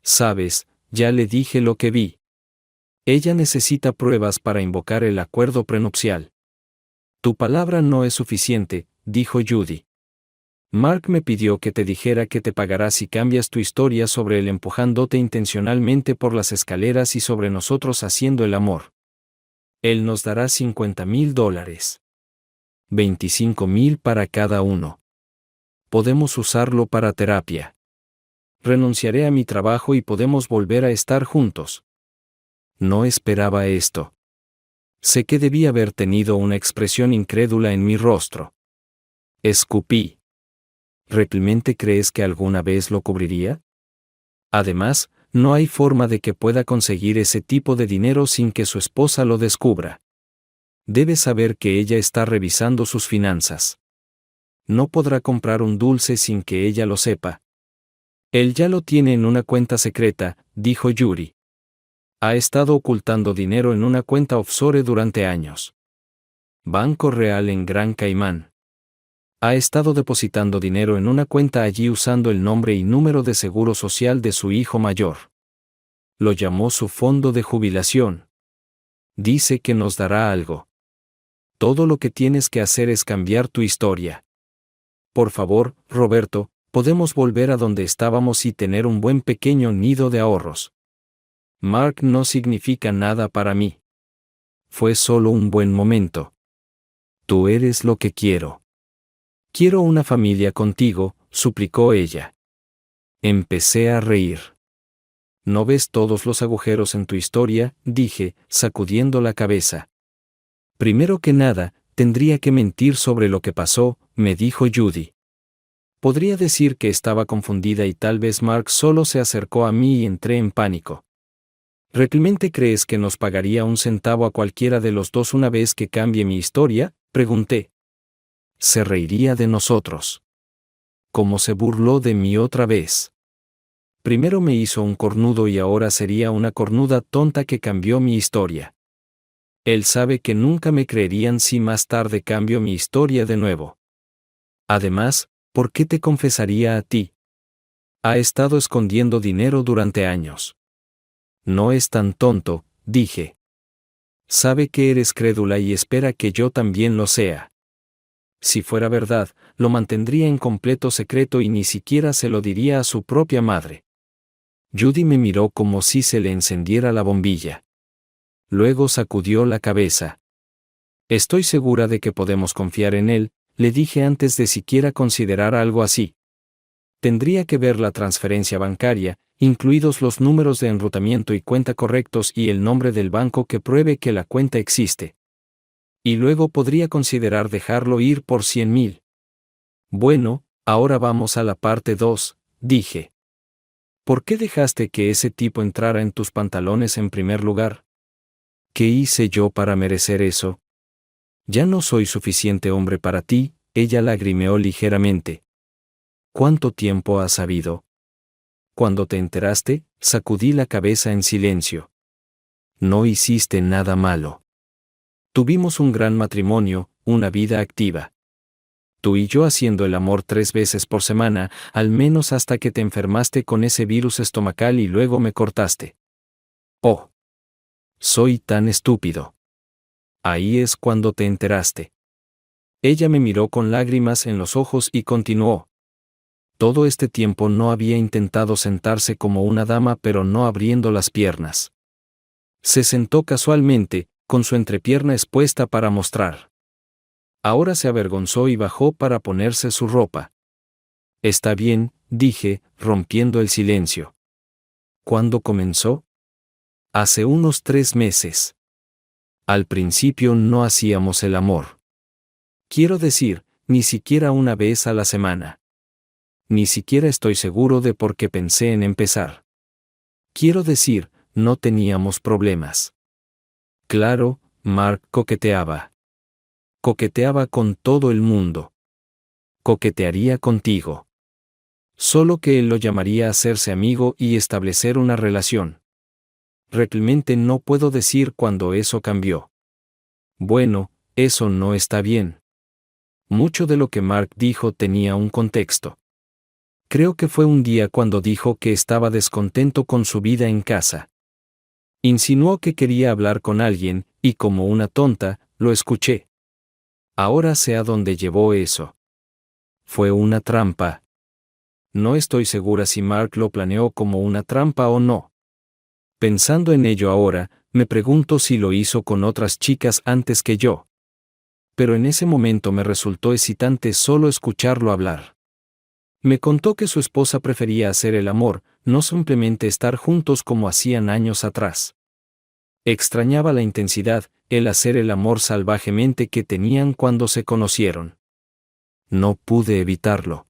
Sabes, ya le dije lo que vi. Ella necesita pruebas para invocar el acuerdo prenupcial. Tu palabra no es suficiente, dijo Judy. Mark me pidió que te dijera que te pagará si cambias tu historia sobre él empujándote intencionalmente por las escaleras y sobre nosotros haciendo el amor. Él nos dará $50,000. 25,000 para cada uno. Podemos usarlo para terapia. Renunciaré a mi trabajo y podemos volver a estar juntos. No esperaba esto. Sé que debí haber tenido una expresión incrédula en mi rostro. Escupí. ¿Realmente crees que alguna vez lo cubriría? Además, no hay forma de que pueda conseguir ese tipo de dinero sin que su esposa lo descubra. Debe saber que ella está revisando sus finanzas. No podrá comprar un dulce sin que ella lo sepa. Él ya lo tiene en una cuenta secreta, dijo Yuri. Ha estado ocultando dinero en una cuenta offshore durante años. Banco Real en Gran Caimán. Ha estado depositando dinero en una cuenta allí usando el nombre y número de seguro social de su hijo mayor. Lo llamó su fondo de jubilación. Dice que nos dará algo. Todo lo que tienes que hacer es cambiar tu historia. Por favor, Roberto, podemos volver a donde estábamos y tener un buen pequeño nido de ahorros. Mark no significa nada para mí. Fue solo un buen momento. Tú eres lo que quiero. Quiero una familia contigo, suplicó ella. Empecé a reír. ¿No ves todos los agujeros en tu historia?, dije, sacudiendo la cabeza. Primero que nada, tendría que mentir sobre lo que pasó, me dijo Judy. Podría decir que estaba confundida y tal vez Mark solo se acercó a mí y entré en pánico. ¿Realmente crees que nos pagaría un centavo a cualquiera de los dos una vez que cambie mi historia?, pregunté. Se reiría de nosotros. ¿Cómo se burló de mí otra vez? Primero me hizo un cornudo y ahora sería una cornuda tonta que cambió mi historia. Él sabe que nunca me creerían si más tarde cambio mi historia de nuevo. Además, ¿por qué te confesaría a ti? Ha estado escondiendo dinero durante años. No es tan tonto, dije. Sabe que eres crédula y espera que yo también lo sea. Si fuera verdad, lo mantendría en completo secreto y ni siquiera se lo diría a su propia madre. Judy me miró como si se le encendiera la bombilla. Luego sacudió la cabeza. Estoy segura de que podemos confiar en él, le dije antes de siquiera considerar algo así. Tendría que ver la transferencia bancaria, incluidos los números de enrutamiento y cuenta correctos y el nombre del banco que pruebe que la cuenta existe. Y luego podría considerar dejarlo ir por 100,000. Bueno, ahora vamos a la parte 2, dije. ¿Por qué dejaste que ese tipo entrara en tus pantalones en primer lugar? ¿Qué hice yo para merecer eso? Ya no soy suficiente hombre para ti, ella lagrimeó ligeramente. ¿Cuánto tiempo has sabido? Cuando te enteraste, sacudí la cabeza en silencio. No hiciste nada malo. Tuvimos un gran matrimonio, una vida activa. Tú y yo haciendo el amor 3 veces por semana, al menos hasta que te enfermaste con ese virus estomacal y luego me cortaste. Oh. Soy tan estúpido. Ahí es cuando te enteraste. Ella me miró con lágrimas en los ojos y continuó. Todo este tiempo no había intentado sentarse como una dama pero no abriendo las piernas. Se sentó casualmente, con su entrepierna expuesta para mostrar. Ahora se avergonzó y bajó para ponerse su ropa. Está bien, dije, rompiendo el silencio. ¿Cuándo comenzó? Hace unos 3 meses. Al principio no hacíamos el amor. Quiero decir, ni siquiera una vez a la semana. Ni siquiera estoy seguro de por qué pensé en empezar. Quiero decir, no teníamos problemas. Claro, Mark coqueteaba. Coqueteaba con todo el mundo. Coquetearía contigo. Solo que él lo llamaría a hacerse amigo y establecer una relación. Realmente no puedo decir cuándo eso cambió. Bueno, eso no está bien. Mucho de lo que Mark dijo tenía un contexto. Creo que fue un día cuando dijo que estaba descontento con su vida en casa. Insinuó que quería hablar con alguien, y como una tonta, lo escuché. Ahora sé a dónde llevó eso. Fue una trampa. No estoy segura si Mark lo planeó como una trampa o no. Pensando en ello ahora, me pregunto si lo hizo con otras chicas antes que yo. Pero en ese momento me resultó excitante solo escucharlo hablar. Me contó que su esposa prefería hacer el amor, no simplemente estar juntos como hacían años atrás. Extrañaba la intensidad, el hacer el amor salvajemente que tenían cuando se conocieron. No pude evitarlo.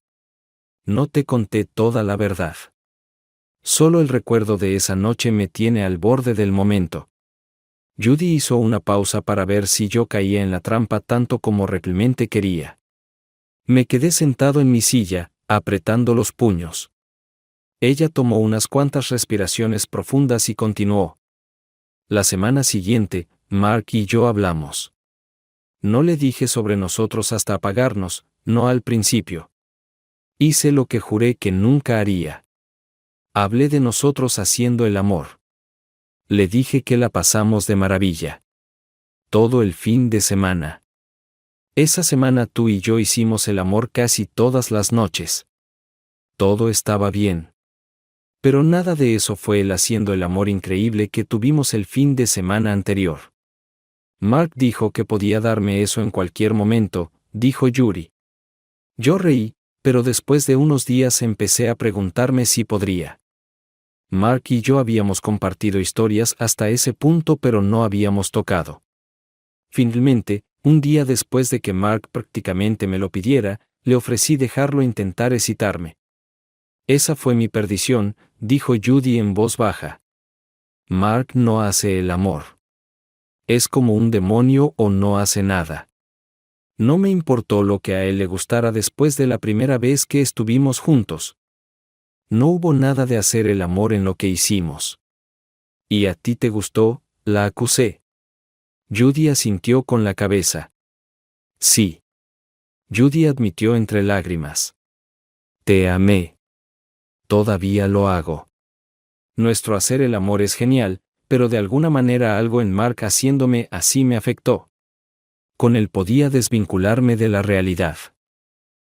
No te conté toda la verdad. Solo el recuerdo de esa noche me tiene al borde del momento. Judy hizo una pausa para ver si yo caía en la trampa tanto como realmente quería. Me quedé sentado en mi silla, apretando los puños. Ella tomó unas cuantas respiraciones profundas y continuó. La semana siguiente, Mark y yo hablamos. No le dije sobre nosotros hasta apagarnos, no al principio. Hice lo que juré que nunca haría. Hablé de nosotros haciendo el amor. Le dije que la pasamos de maravilla. Todo el fin de semana. Esa semana tú y yo hicimos el amor casi todas las noches. Todo estaba bien. Pero nada de eso fue el haciendo el amor increíble que tuvimos el fin de semana anterior. Mark dijo que podía darme eso en cualquier momento, dijo Yuri. Yo reí, pero después de unos días empecé a preguntarme si podría. Mark y yo habíamos compartido historias hasta ese punto, pero no habíamos tocado. Finalmente, un día después de que Mark prácticamente me lo pidiera, le ofrecí dejarlo intentar excitarme. Esa fue mi perdición, dijo Judy en voz baja. Mark no hace el amor. Es como un demonio o no hace nada. No me importó lo que a él le gustara después de la primera vez que estuvimos juntos. No hubo nada de hacer el amor en lo que hicimos. ¿Y a ti te gustó?, la acusé. Judy asintió con la cabeza. Sí. Judy admitió entre lágrimas. Te amé. Todavía lo hago. Nuestro hacer el amor es genial, pero de alguna manera algo en Mark haciéndome así me afectó. Con él podía desvincularme de la realidad.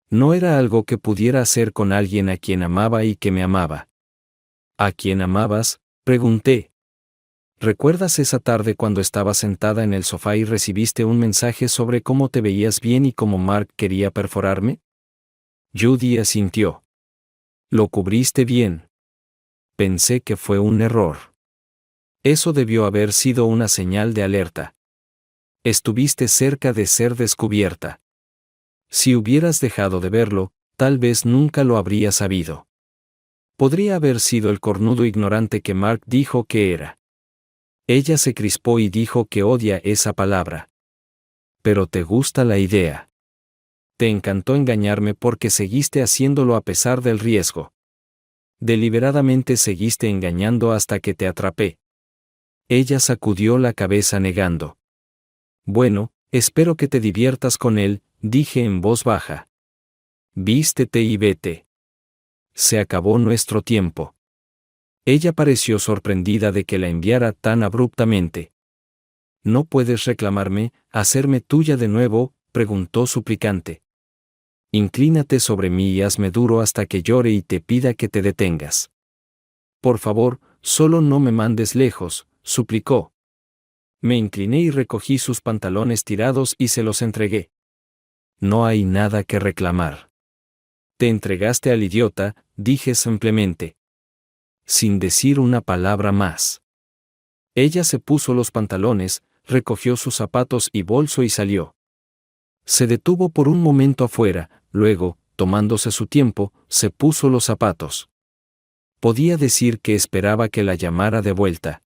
No era algo que pudiera hacer con alguien a quien amaba y que me amaba. ¿A quién amabas?, pregunté. ¿Recuerdas esa tarde cuando estabas sentada en el sofá y recibiste un mensaje sobre cómo te veías bien y cómo Mark quería perforarme? Judy asintió. Lo cubriste bien. Pensé que fue un error. Eso debió haber sido una señal de alerta. Estuviste cerca de ser descubierta. Si hubieras dejado de verlo, tal vez nunca lo habría sabido. Podría haber sido el cornudo ignorante que Mark dijo que era. Ella se crispó y dijo que odia esa palabra. Pero te gusta la idea. Te encantó engañarme porque seguiste haciéndolo a pesar del riesgo. Deliberadamente seguiste engañando hasta que te atrapé. Ella sacudió la cabeza negando. Bueno, espero que te diviertas con él, dije en voz baja. Vístete y vete. Se acabó nuestro tiempo. Ella pareció sorprendida de que la enviara tan abruptamente. ¿No puedes reclamarme, hacerme tuya de nuevo?, preguntó suplicante. Inclínate sobre mí y hazme duro hasta que llore y te pida que te detengas. Por favor, solo no me mandes lejos, suplicó. Me incliné y recogí sus pantalones tirados y se los entregué. No hay nada que reclamar. Te entregaste al idiota, dije simplemente. Sin decir una palabra más. Ella se puso los pantalones, recogió sus zapatos y bolso y salió. Se detuvo por un momento afuera, luego, tomándose su tiempo, se puso los zapatos. Podía decir que esperaba que la llamara de vuelta.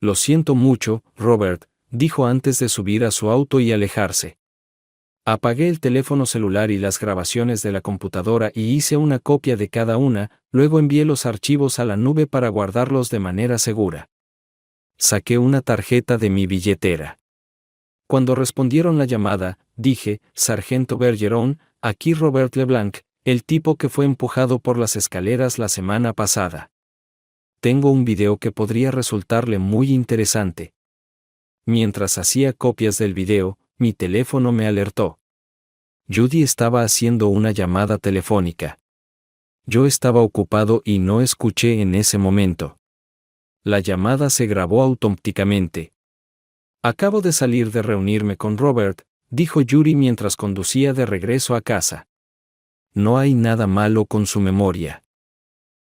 Lo siento mucho, Robert, dijo antes de subir a su auto y alejarse. Apagué el teléfono celular y las grabaciones de la computadora y hice una copia de cada una, luego envié los archivos a la nube para guardarlos de manera segura. Saqué una tarjeta de mi billetera. Cuando respondieron la llamada, dije, Sargento Bergeron, aquí Robert LeBlanc, el tipo que fue empujado por las escaleras la semana pasada. Tengo un video que podría resultarle muy interesante. Mientras hacía copias del video, mi teléfono me alertó. Judy estaba haciendo una llamada telefónica. Yo estaba ocupado y no escuché en ese momento. La llamada se grabó automáticamente. Acabo de salir de reunirme con Robert, dijo Yuri mientras conducía de regreso a casa. No hay nada malo con su memoria.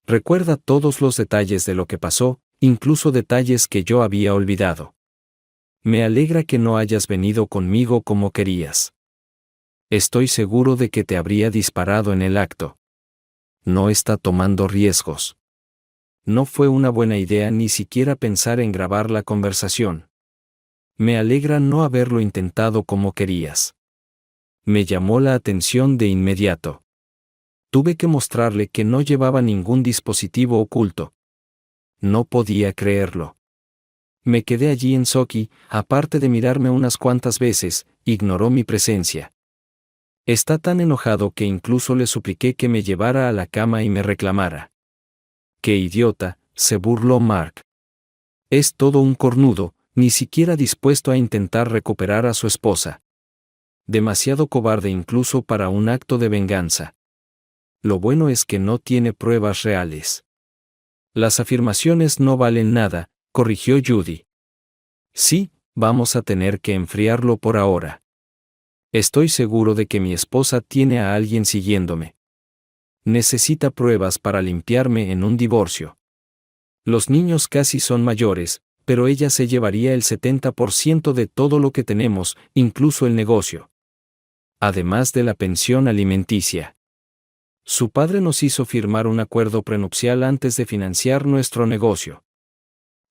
Recuerda todos los detalles de lo que pasó, incluso detalles que yo había olvidado. Me alegra que no hayas venido conmigo como querías. Estoy seguro de que te habría disparado en el acto. No está tomando riesgos. No fue una buena idea ni siquiera pensar en grabar la conversación. Me alegra no haberlo intentado como querías. Me llamó la atención de inmediato. Tuve que mostrarle que no llevaba ningún dispositivo oculto. No podía creerlo. Me quedé allí en Soki, aparte de mirarme unas cuantas veces, ignoró mi presencia. Está tan enojado que incluso le supliqué que me llevara a la cama y me reclamara. ¡Qué idiota!, se burló Mark. Es todo un cornudo, ni siquiera dispuesto a intentar recuperar a su esposa. Demasiado cobarde incluso para un acto de venganza. Lo bueno es que no tiene pruebas reales. Las afirmaciones no valen nada, corrigió Judy. Sí, vamos a tener que enfriarlo por ahora. Estoy seguro de que mi esposa tiene a alguien siguiéndome. Necesita pruebas para limpiarme en un divorcio. Los niños casi son mayores, pero ella se llevaría el 70% de todo lo que tenemos, incluso el negocio. Además de la pensión alimenticia. Su padre nos hizo firmar un acuerdo prenupcial antes de financiar nuestro negocio.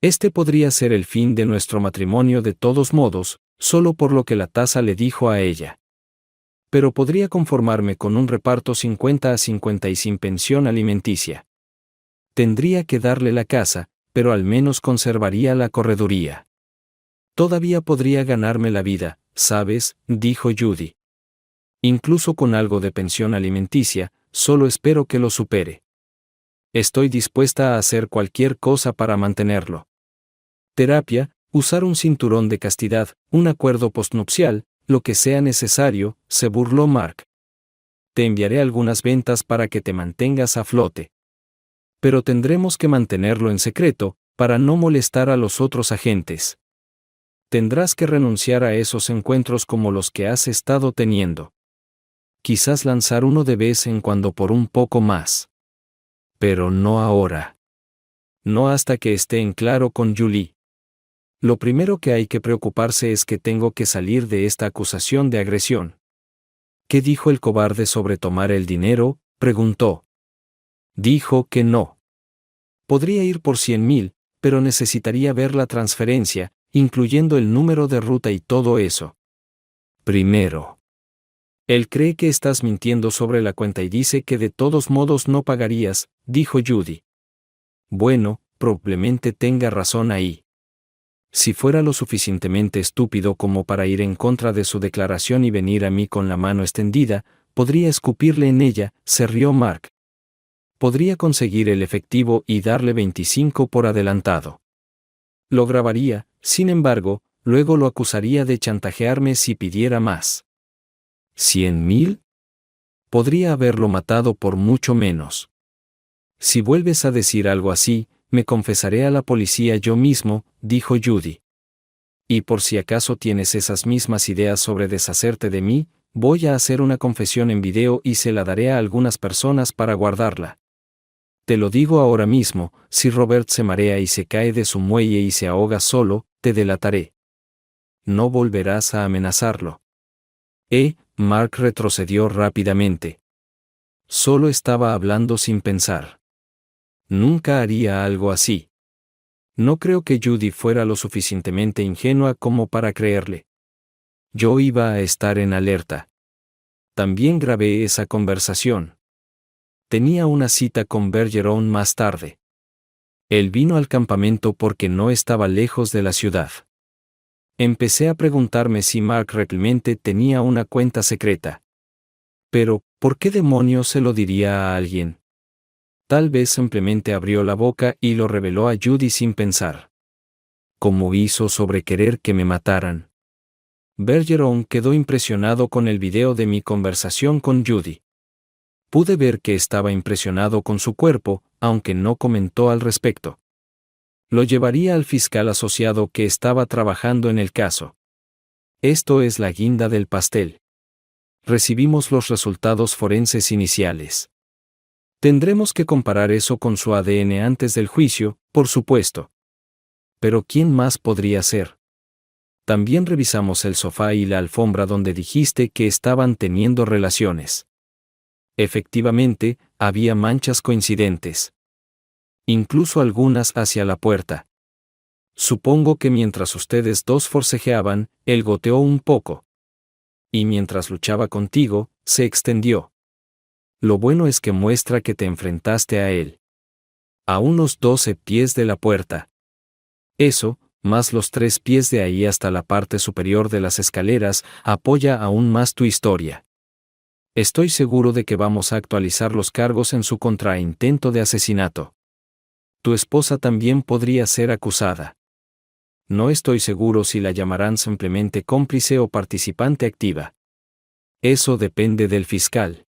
Este podría ser el fin de nuestro matrimonio de todos modos, solo por lo que la tasa le dijo a ella. Pero podría conformarme con un reparto 50-50 y sin pensión alimenticia. Tendría que darle la casa, pero al menos conservaría la correduría. Todavía podría ganarme la vida, ¿sabes?, dijo Judy. Incluso con algo de pensión alimenticia, solo espero que lo supere. Estoy dispuesta a hacer cualquier cosa para mantenerlo. Terapia, usar un cinturón de castidad, un acuerdo postnupcial, lo que sea necesario, se burló Mark. Te enviaré algunas ventas para que te mantengas a flote. Pero tendremos que mantenerlo en secreto, para no molestar a los otros agentes. Tendrás que renunciar a esos encuentros como los que has estado teniendo. Quizás lanzar uno de vez en cuando por un poco más. Pero no ahora. No hasta que esté en claro con Julie. Lo primero que hay que preocuparse es que tengo que salir de esta acusación de agresión. ¿Qué dijo el cobarde sobre tomar el dinero?, preguntó. Dijo que no. Podría ir por 100,000, pero necesitaría ver la transferencia, incluyendo el número de ruta y todo eso. Primero. Él cree que estás mintiendo sobre la cuenta y dice que de todos modos no pagarías, dijo Judy. Bueno, probablemente tenga razón ahí. Si fuera lo suficientemente estúpido como para ir en contra de su declaración y venir a mí con la mano extendida, podría escupirle en ella, se rió Mark. Podría conseguir el efectivo y darle 25 por adelantado. Lo grabaría, sin embargo, luego lo acusaría de chantajearme si pidiera más. ¿100,000? Podría haberlo matado por mucho menos. Si vuelves a decir algo así, me confesaré a la policía yo mismo, dijo Judy. Y por si acaso tienes esas mismas ideas sobre deshacerte de mí, voy a hacer una confesión en video y se la daré a algunas personas para guardarla. Te lo digo ahora mismo, si Robert se marea y se cae de su muelle y se ahoga solo, te delataré. No volverás a amenazarlo. Mark retrocedió rápidamente. Solo estaba hablando sin pensar. Nunca haría algo así. No creo que Judy fuera lo suficientemente ingenua como para creerle. Yo iba a estar en alerta. También grabé esa conversación. Tenía una cita con Bergeron más tarde. Él vino al campamento porque no estaba lejos de la ciudad. Empecé a preguntarme si Mark realmente tenía una cuenta secreta. Pero, ¿por qué demonios se lo diría a alguien? Tal vez simplemente abrió la boca y lo reveló a Judy sin pensar. ¿Cómo hizo sobre querer que me mataran? Bergeron quedó impresionado con el video de mi conversación con Judy. Pude ver que estaba impresionado con su cuerpo, aunque no comentó al respecto. Lo llevaría al fiscal asociado que estaba trabajando en el caso. Esto es la guinda del pastel. Recibimos los resultados forenses iniciales. Tendremos que comparar eso con su ADN antes del juicio, por supuesto. Pero ¿quién más podría ser? También revisamos el sofá y la alfombra donde dijiste que estaban teniendo relaciones. Efectivamente, había manchas coincidentes. Incluso algunas hacia la puerta. Supongo que mientras ustedes dos forcejeaban, él goteó un poco. Y mientras luchaba contigo, se extendió. Lo bueno es que muestra que te enfrentaste a él. A unos 12 pies de la puerta. Eso, Más los 3 pies de ahí hasta la parte superior de las escaleras apoya aún más tu historia. Estoy seguro de que vamos a actualizar los cargos en su contra intento de asesinato. Tu esposa también podría ser acusada. No estoy seguro si la llamarán simplemente cómplice o participante activa. Eso depende del fiscal.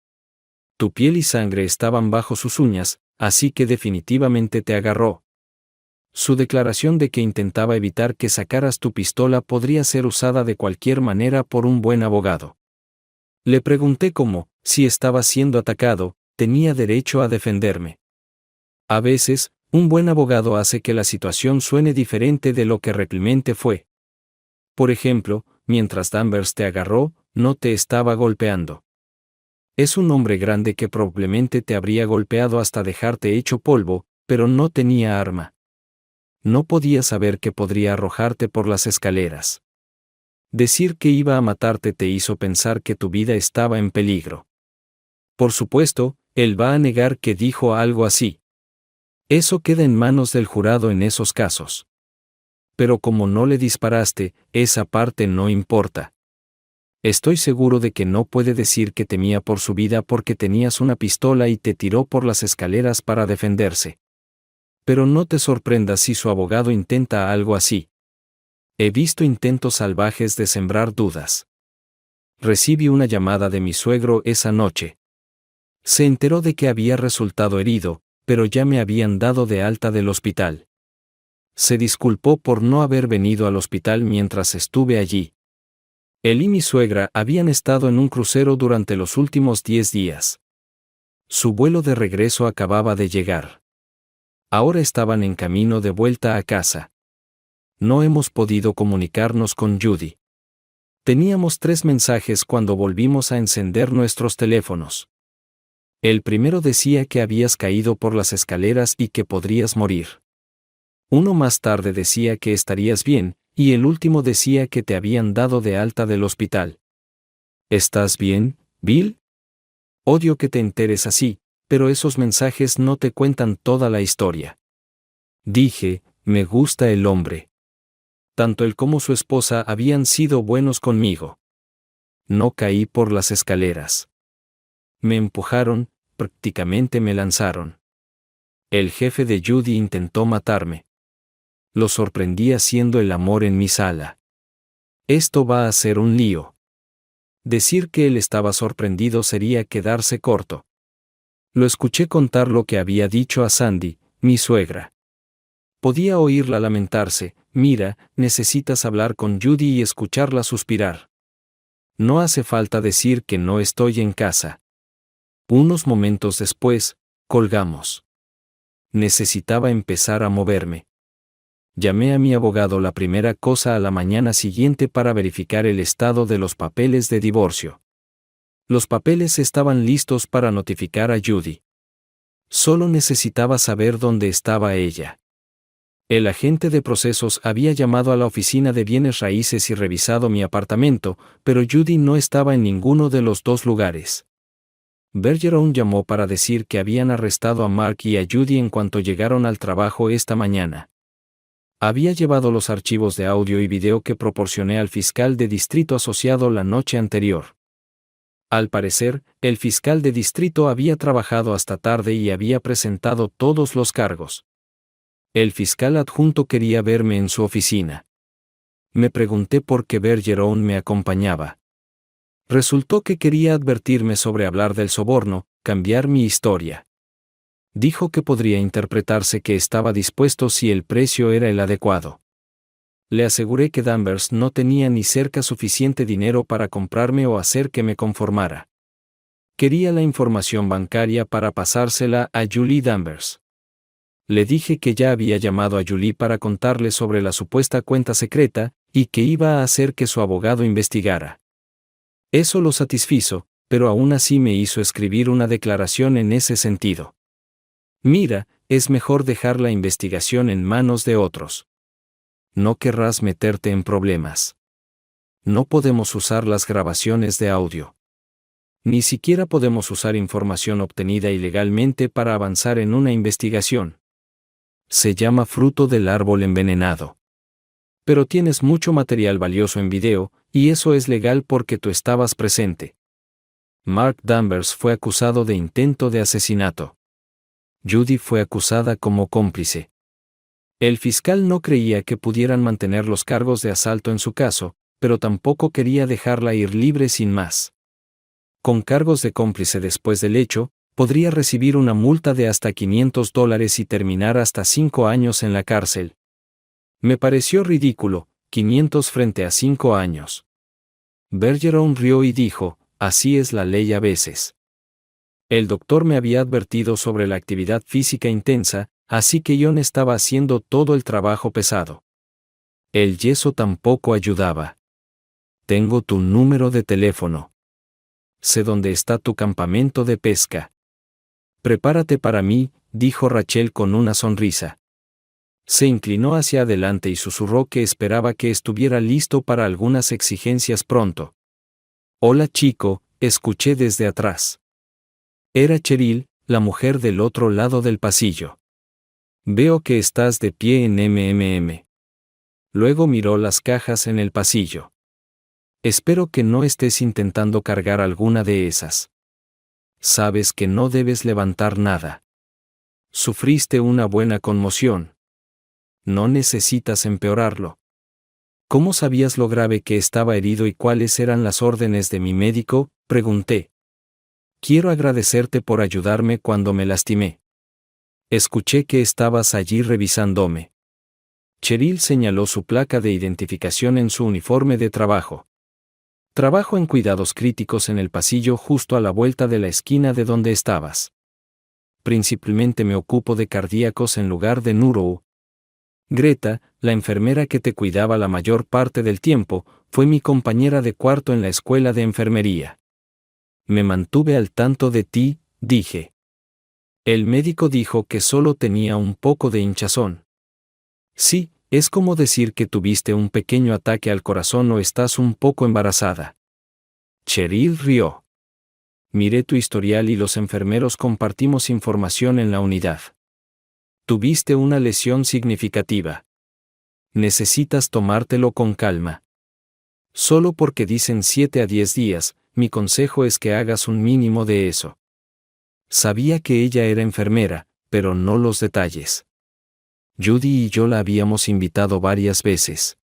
Tu piel y sangre estaban bajo sus uñas, así que definitivamente te agarró. Su declaración de que intentaba evitar que sacaras tu pistola podría ser usada de cualquier manera por un buen abogado. Le pregunté cómo, si estaba siendo atacado, tenía derecho a defenderme. A veces, un buen abogado hace que la situación suene diferente de lo que realmente fue. Por ejemplo, mientras Danvers te agarró, no te estaba golpeando. Es un hombre grande que probablemente te habría golpeado hasta dejarte hecho polvo, pero no tenía arma. No podía saber que podría arrojarte por las escaleras. Decir que iba a matarte te hizo pensar que tu vida estaba en peligro. Por supuesto, él va a negar que dijo algo así. Eso queda en manos del jurado en esos casos. Pero como no le disparaste, esa parte no importa. Estoy seguro de que no puede decir que temía por su vida porque tenías una pistola y te tiró por las escaleras para defenderse. Pero no te sorprendas si su abogado intenta algo así. He visto intentos salvajes de sembrar dudas. Recibí una llamada de mi suegro esa noche. Se enteró de que había resultado herido, pero ya me habían dado de alta del hospital. Se disculpó por no haber venido al hospital mientras estuve allí. Él y mi suegra habían estado en un crucero durante los últimos 10 días. Su vuelo de regreso acababa de llegar. Ahora estaban en camino de vuelta a casa. No hemos podido comunicarnos con Judy. Teníamos 3 mensajes cuando volvimos a encender nuestros teléfonos. El primero decía que habías caído por las escaleras y que podrías morir. Uno más tarde decía que estarías bien, y el último decía que te habían dado de alta del hospital. ¿Estás bien, Bill? Odio que te enteres así, pero esos mensajes no te cuentan toda la historia. Dije, me gusta el hombre. Tanto él como su esposa habían sido buenos conmigo. No caí por las escaleras. Me empujaron, prácticamente me lanzaron. El jefe de Judy intentó matarme. Lo sorprendí haciendo el amor en mi sala. Esto va a ser un lío. Decir que él estaba sorprendido sería quedarse corto. Lo escuché contar lo que había dicho a Sandy, mi suegra. Podía oírla lamentarse, mira, necesitas hablar con Judy y escucharla suspirar. No hace falta decir que no estoy en casa. Unos momentos después, colgamos. Necesitaba empezar a moverme. Llamé a mi abogado la primera cosa a la mañana siguiente para verificar el estado de los papeles de divorcio. Los papeles estaban listos para notificar a Judy. Solo necesitaba saber dónde estaba ella. El agente de procesos había llamado a la oficina de bienes raíces y revisado mi apartamento, pero Judy no estaba en ninguno de los 2 lugares. Bergeron llamó para decir que habían arrestado a Mark y a Judy en cuanto llegaron al trabajo esta mañana. Había llevado los archivos de audio y video que proporcioné al fiscal de distrito asociado la noche anterior. Al parecer, el fiscal de distrito había trabajado hasta tarde y había presentado todos los cargos. El fiscal adjunto quería verme en su oficina. Me pregunté por qué Bergeron me acompañaba. Resultó que quería advertirme sobre hablar del soborno, cambiar mi historia. Dijo que podría interpretarse que estaba dispuesto si el precio era el adecuado. Le aseguré que Danvers no tenía ni cerca suficiente dinero para comprarme o hacer que me conformara. Quería la información bancaria para pasársela a Julie Danvers. Le dije que ya había llamado a Julie para contarle sobre la supuesta cuenta secreta, y que iba a hacer que su abogado investigara. Eso lo satisfizo, pero aún así me hizo escribir una declaración en ese sentido. Mira, es mejor dejar la investigación en manos de otros. No querrás meterte en problemas. No podemos usar las grabaciones de audio. Ni siquiera podemos usar información obtenida ilegalmente para avanzar en una investigación. Se llama fruto del árbol envenenado. Pero tienes mucho material valioso en video, y eso es legal porque tú estabas presente. Mark Danvers fue acusado de intento de asesinato. Judy fue acusada como cómplice. El fiscal no creía que pudieran mantener los cargos de asalto en su caso, pero tampoco quería dejarla ir libre sin más. Con cargos de cómplice después del hecho, podría recibir una multa de hasta $500 y terminar hasta 5 años en la cárcel. Me pareció ridículo, 500 frente a 5 años. Bergeron rió y dijo, así es la ley a veces. El doctor me había advertido sobre la actividad física intensa, así que John estaba haciendo todo el trabajo pesado. El yeso tampoco ayudaba. Tengo tu número de teléfono. Sé dónde está tu campamento de pesca. Prepárate para mí, dijo Rachel con una sonrisa. Se inclinó hacia adelante y susurró que esperaba que estuviera listo para algunas exigencias pronto. Hola chico, escuché desde atrás. Era Cheryl, la mujer del otro lado del pasillo. Veo que estás de pie en MMM. Luego miró las cajas en el pasillo. Espero que no estés intentando cargar alguna de esas. Sabes que no debes levantar nada. Sufriste una buena conmoción. No necesitas empeorarlo. ¿Cómo sabías lo grave que estaba herido y cuáles eran las órdenes de mi médico?, pregunté. Quiero agradecerte por ayudarme cuando me lastimé. Escuché que estabas allí revisándome. Cheryl señaló su placa de identificación en su uniforme de trabajo. Trabajo en cuidados críticos en el pasillo justo a la vuelta de la esquina de donde estabas. Principalmente me ocupo de cardíacos en lugar de neuro. Greta, la enfermera que te cuidaba la mayor parte del tiempo, fue mi compañera de cuarto en la escuela de enfermería. Me mantuve al tanto de ti, dije. El médico dijo que solo tenía un poco de hinchazón. Sí, es como decir que tuviste un pequeño ataque al corazón o estás un poco embarazada. Cheryl rió. Miré tu historial y los enfermeros compartimos información en la unidad. Tuviste una lesión significativa. Necesitas tomártelo con calma. Solo porque dicen 7 a 10 días, mi consejo es que hagas un mínimo de eso. Sabía que ella era enfermera, pero no los detalles. Judy y yo la habíamos invitado varias veces.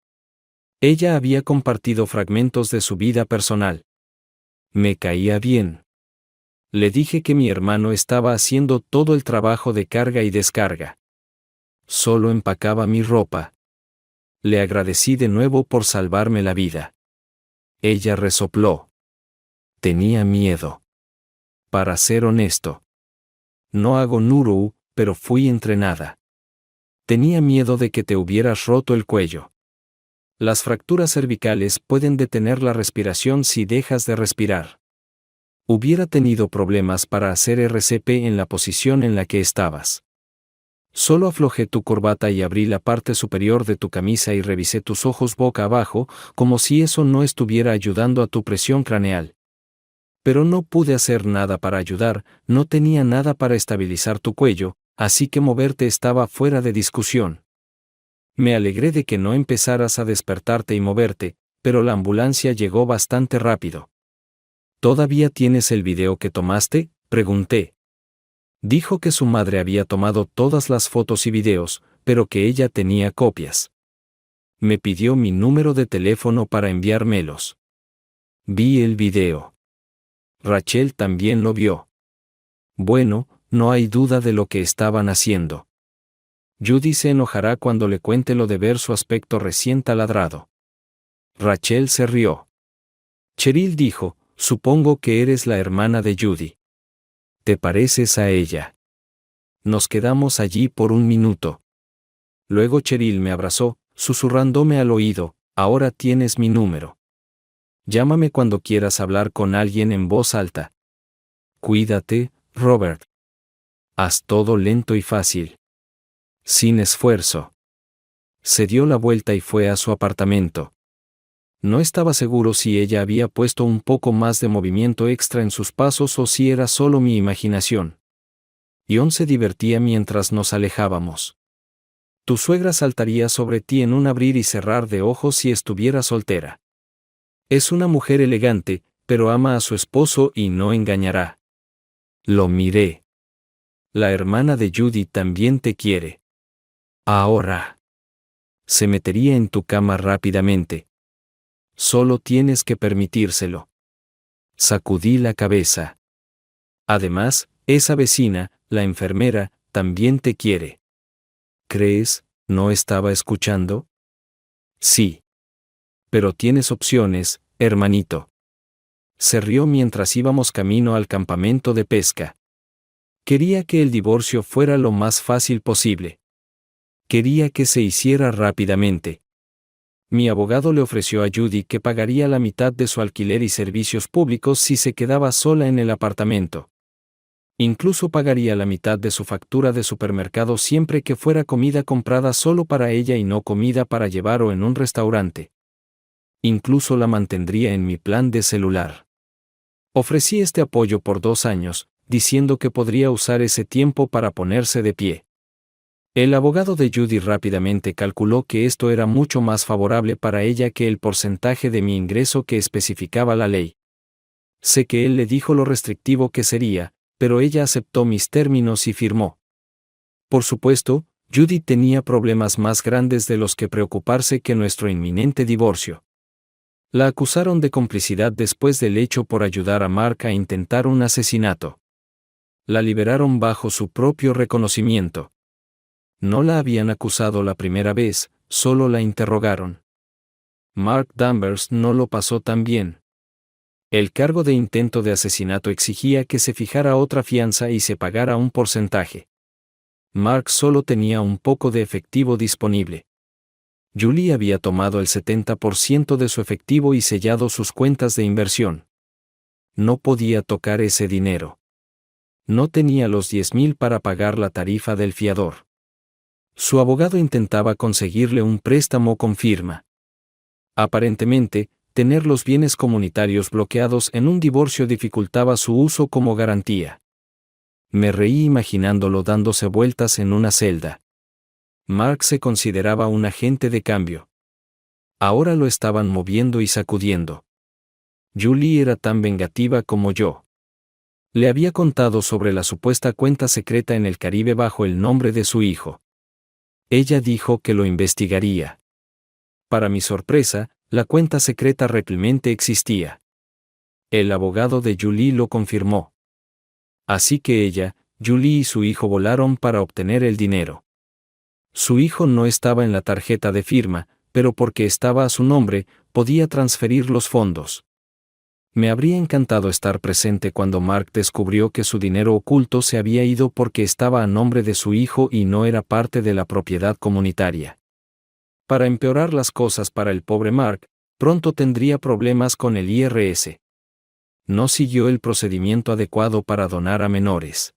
Ella había compartido fragmentos de su vida personal. Me caía bien. Le dije que mi hermano estaba haciendo todo el trabajo de carga y descarga. Solo empacaba mi ropa. Le agradecí de nuevo por salvarme la vida. Ella resopló. Tenía miedo. Para ser honesto. No hago neuro, pero fui entrenada. Tenía miedo de que te hubieras roto el cuello. Las fracturas cervicales pueden detener la respiración si dejas de respirar. Hubiera tenido problemas para hacer RCP en la posición en la que estabas. Solo aflojé tu corbata y abrí la parte superior de tu camisa y revisé tus ojos boca abajo, como si eso no estuviera ayudando a tu presión craneal. Pero no pude hacer nada para ayudar, no tenía nada para estabilizar tu cuello, así que moverte estaba fuera de discusión. Me alegré de que no empezaras a despertarte y moverte, pero la ambulancia llegó bastante rápido. ¿Todavía tienes el video que tomaste?, pregunté. Dijo que su madre había tomado todas las fotos y videos, pero que ella tenía copias. Me pidió mi número de teléfono para enviármelos. Vi el video. Rachel también lo vio. Bueno, no hay duda de lo que estaban haciendo. Judy se enojará cuando le cuente lo de ver su aspecto recién taladrado. Rachel se rió. Cheryl dijo, supongo que eres la hermana de Judy. ¿Te pareces a ella? Nos quedamos allí por un minuto. Luego Cheryl me abrazó, susurrándome al oído, ahora tienes mi número. Llámame cuando quieras hablar con alguien en voz alta. Cuídate, Robert. Haz todo lento y fácil. Sin esfuerzo. Se dio la vuelta y fue a su apartamento. No estaba seguro si ella había puesto un poco más de movimiento extra en sus pasos o si era solo mi imaginación. John se divertía mientras nos alejábamos. Tu suegra saltaría sobre ti en un abrir y cerrar de ojos si estuviera soltera. Es una mujer elegante, pero ama a su esposo y no engañará. Lo miré. La hermana de Judy también te quiere. Ahora. Se metería en tu cama rápidamente. Solo tienes que permitírselo. Sacudí la cabeza. Además, esa vecina, la enfermera, también te quiere. ¿Crees? ¿No estaba escuchando? Sí. Pero tienes opciones, hermanito. Se rió mientras íbamos camino al campamento de pesca. Quería que el divorcio fuera lo más fácil posible. Quería que se hiciera rápidamente. Mi abogado le ofreció a Judy que pagaría la mitad de su alquiler y servicios públicos si se quedaba sola en el apartamento. Incluso pagaría la mitad de su factura de supermercado siempre que fuera comida comprada solo para ella y no comida para llevar o en un restaurante. Incluso la mantendría en mi plan de celular. Ofrecí este apoyo por 2 años, diciendo que podría usar ese tiempo para ponerse de pie. El abogado de Judy rápidamente calculó que esto era mucho más favorable para ella que el porcentaje de mi ingreso que especificaba la ley. Sé que él le dijo lo restrictivo que sería, pero ella aceptó mis términos y firmó. Por supuesto, Judy tenía problemas más grandes de los que preocuparse que nuestro inminente divorcio. La acusaron de complicidad después del hecho por ayudar a Mark a intentar un asesinato. La liberaron bajo su propio reconocimiento. No la habían acusado la primera vez, solo la interrogaron. Mark Danvers no lo pasó tan bien. El cargo de intento de asesinato exigía que se fijara otra fianza y se pagara un porcentaje. Mark solo tenía un poco de efectivo disponible. Julie había tomado el 70% de su efectivo y sellado sus cuentas de inversión. No podía tocar ese dinero. No tenía los 10,000 para pagar la tarifa del fiador. Su abogado intentaba conseguirle un préstamo con firma. Aparentemente, tener los bienes comunitarios bloqueados en un divorcio dificultaba su uso como garantía. Me reí imaginándolo dándose vueltas en una celda. Mark se consideraba un agente de cambio. Ahora lo estaban moviendo y sacudiendo. Julie era tan vengativa como yo. Le había contado sobre la supuesta cuenta secreta en el Caribe bajo el nombre de su hijo. Ella dijo que lo investigaría. Para mi sorpresa, la cuenta secreta realmente existía. El abogado de Julie lo confirmó. Así que ella, Julie y su hijo volaron para obtener el dinero. Su hijo no estaba en la tarjeta de firma, pero porque estaba a su nombre, podía transferir los fondos. Me habría encantado estar presente cuando Mark descubrió que su dinero oculto se había ido porque estaba a nombre de su hijo y no era parte de la propiedad comunitaria. Para empeorar las cosas para el pobre Mark, pronto tendría problemas con el IRS. No siguió el procedimiento adecuado para donar a menores.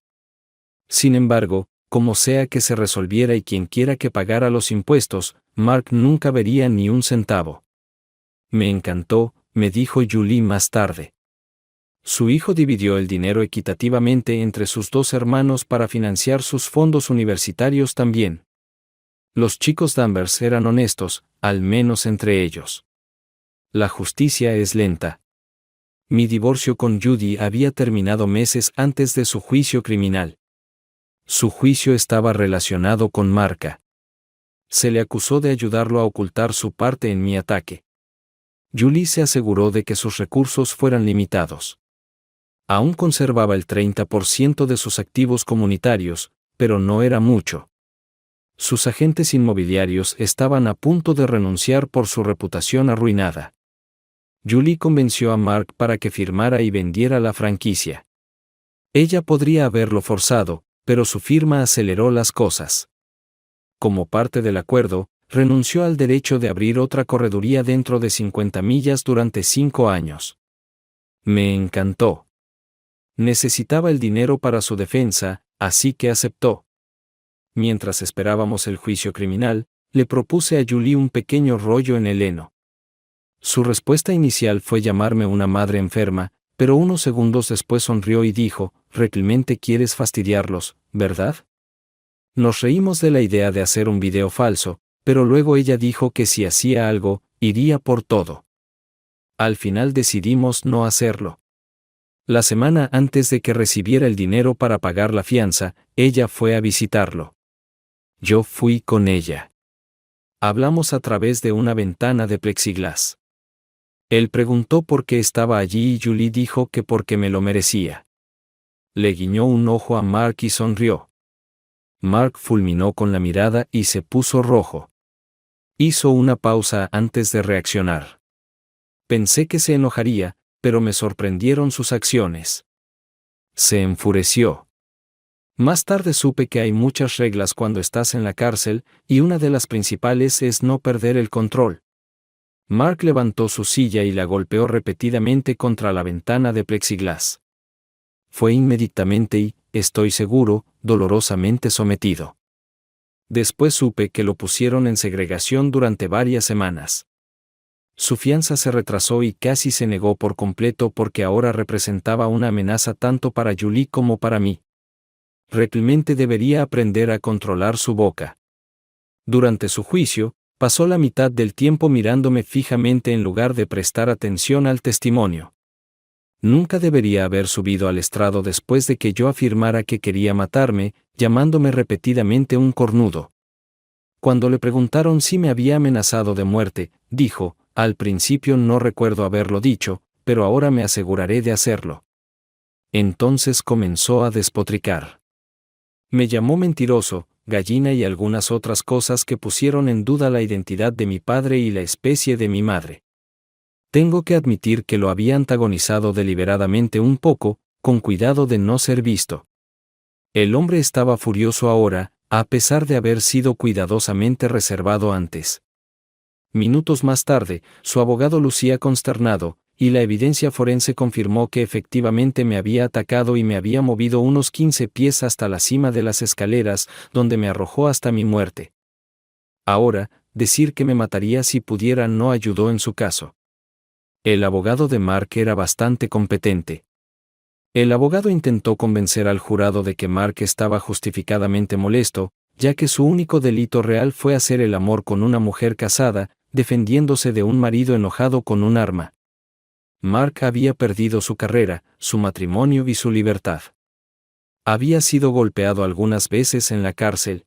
Sin embargo, como sea que se resolviera y quien quiera que pagara los impuestos, Mark nunca vería ni un centavo. Me encantó, me dijo Julie más tarde. Su hijo dividió el dinero equitativamente entre sus 2 hermanos para financiar sus fondos universitarios también. Los chicos Danvers eran honestos, al menos entre ellos. La justicia es lenta. Mi divorcio con Judy había terminado meses antes de su juicio criminal. Su juicio estaba relacionado con Mark. Se le acusó de ayudarlo a ocultar su parte en mi ataque. Julie se aseguró de que sus recursos fueran limitados. Aún conservaba el 30% de sus activos comunitarios, pero no era mucho. Sus agentes inmobiliarios estaban a punto de renunciar por su reputación arruinada. Julie convenció a Mark para que firmara y vendiera la franquicia. Ella podría haberlo forzado, pero su firma aceleró las cosas. Como parte del acuerdo, renunció al derecho de abrir otra correduría dentro de 50 millas durante 5 años. Me encantó. Necesitaba el dinero para su defensa, así que aceptó. Mientras esperábamos el juicio criminal, le propuse a Julie un pequeño rollo en el heno. Su respuesta inicial fue llamarme una madre enferma, pero unos segundos después sonrió y dijo, «Realmente quieres fastidiarlos, ¿verdad?» Nos reímos de la idea de hacer un video falso, pero luego ella dijo que si hacía algo, iría por todo. Al final decidimos no hacerlo. La semana antes de que recibiera el dinero para pagar la fianza, ella fue a visitarlo. Yo fui con ella. Hablamos a través de una ventana de plexiglas. Él preguntó por qué estaba allí y Julie dijo que porque me lo merecía. Le guiñó un ojo a Mark y sonrió. Mark fulminó con la mirada y se puso rojo. Hizo una pausa antes de reaccionar. Pensé que se enojaría, pero me sorprendieron sus acciones. Se enfureció. Más tarde supe que hay muchas reglas cuando estás en la cárcel, y una de las principales es no perder el control. Mark levantó su silla y la golpeó repetidamente contra la ventana de plexiglas. Fue inmediatamente y, estoy seguro, dolorosamente sometido. Después supe que lo pusieron en segregación durante varias semanas. Su fianza se retrasó y casi se negó por completo porque ahora representaba una amenaza tanto para Julie como para mí. Realmente debería aprender a controlar su boca. Durante su juicio, pasó la mitad del tiempo mirándome fijamente en lugar de prestar atención al testimonio. Nunca debería haber subido al estrado después de que yo afirmara que quería matarme, llamándome repetidamente un cornudo. Cuando le preguntaron si me había amenazado de muerte, dijo, al principio no recuerdo haberlo dicho, pero ahora me aseguraré de hacerlo. Entonces comenzó a despotricar. Me llamó mentiroso, gallina y algunas otras cosas que pusieron en duda la identidad de mi padre y la especie de mi madre. Tengo que admitir que lo había antagonizado deliberadamente un poco, con cuidado de no ser visto. El hombre estaba furioso ahora, a pesar de haber sido cuidadosamente reservado antes. Minutos más tarde, su abogado lucía consternado, y la evidencia forense confirmó que efectivamente me había atacado y me había movido unos 15 pies hasta la cima de las escaleras, donde me arrojó hasta mi muerte. Ahora, decir que me mataría si pudiera no ayudó en su caso. El abogado de Mark era bastante competente. El abogado intentó convencer al jurado de que Mark estaba justificadamente molesto, ya que su único delito real fue hacer el amor con una mujer casada, defendiéndose de un marido enojado con un arma. Mark había perdido su carrera, su matrimonio y su libertad. Había sido golpeado algunas veces en la cárcel.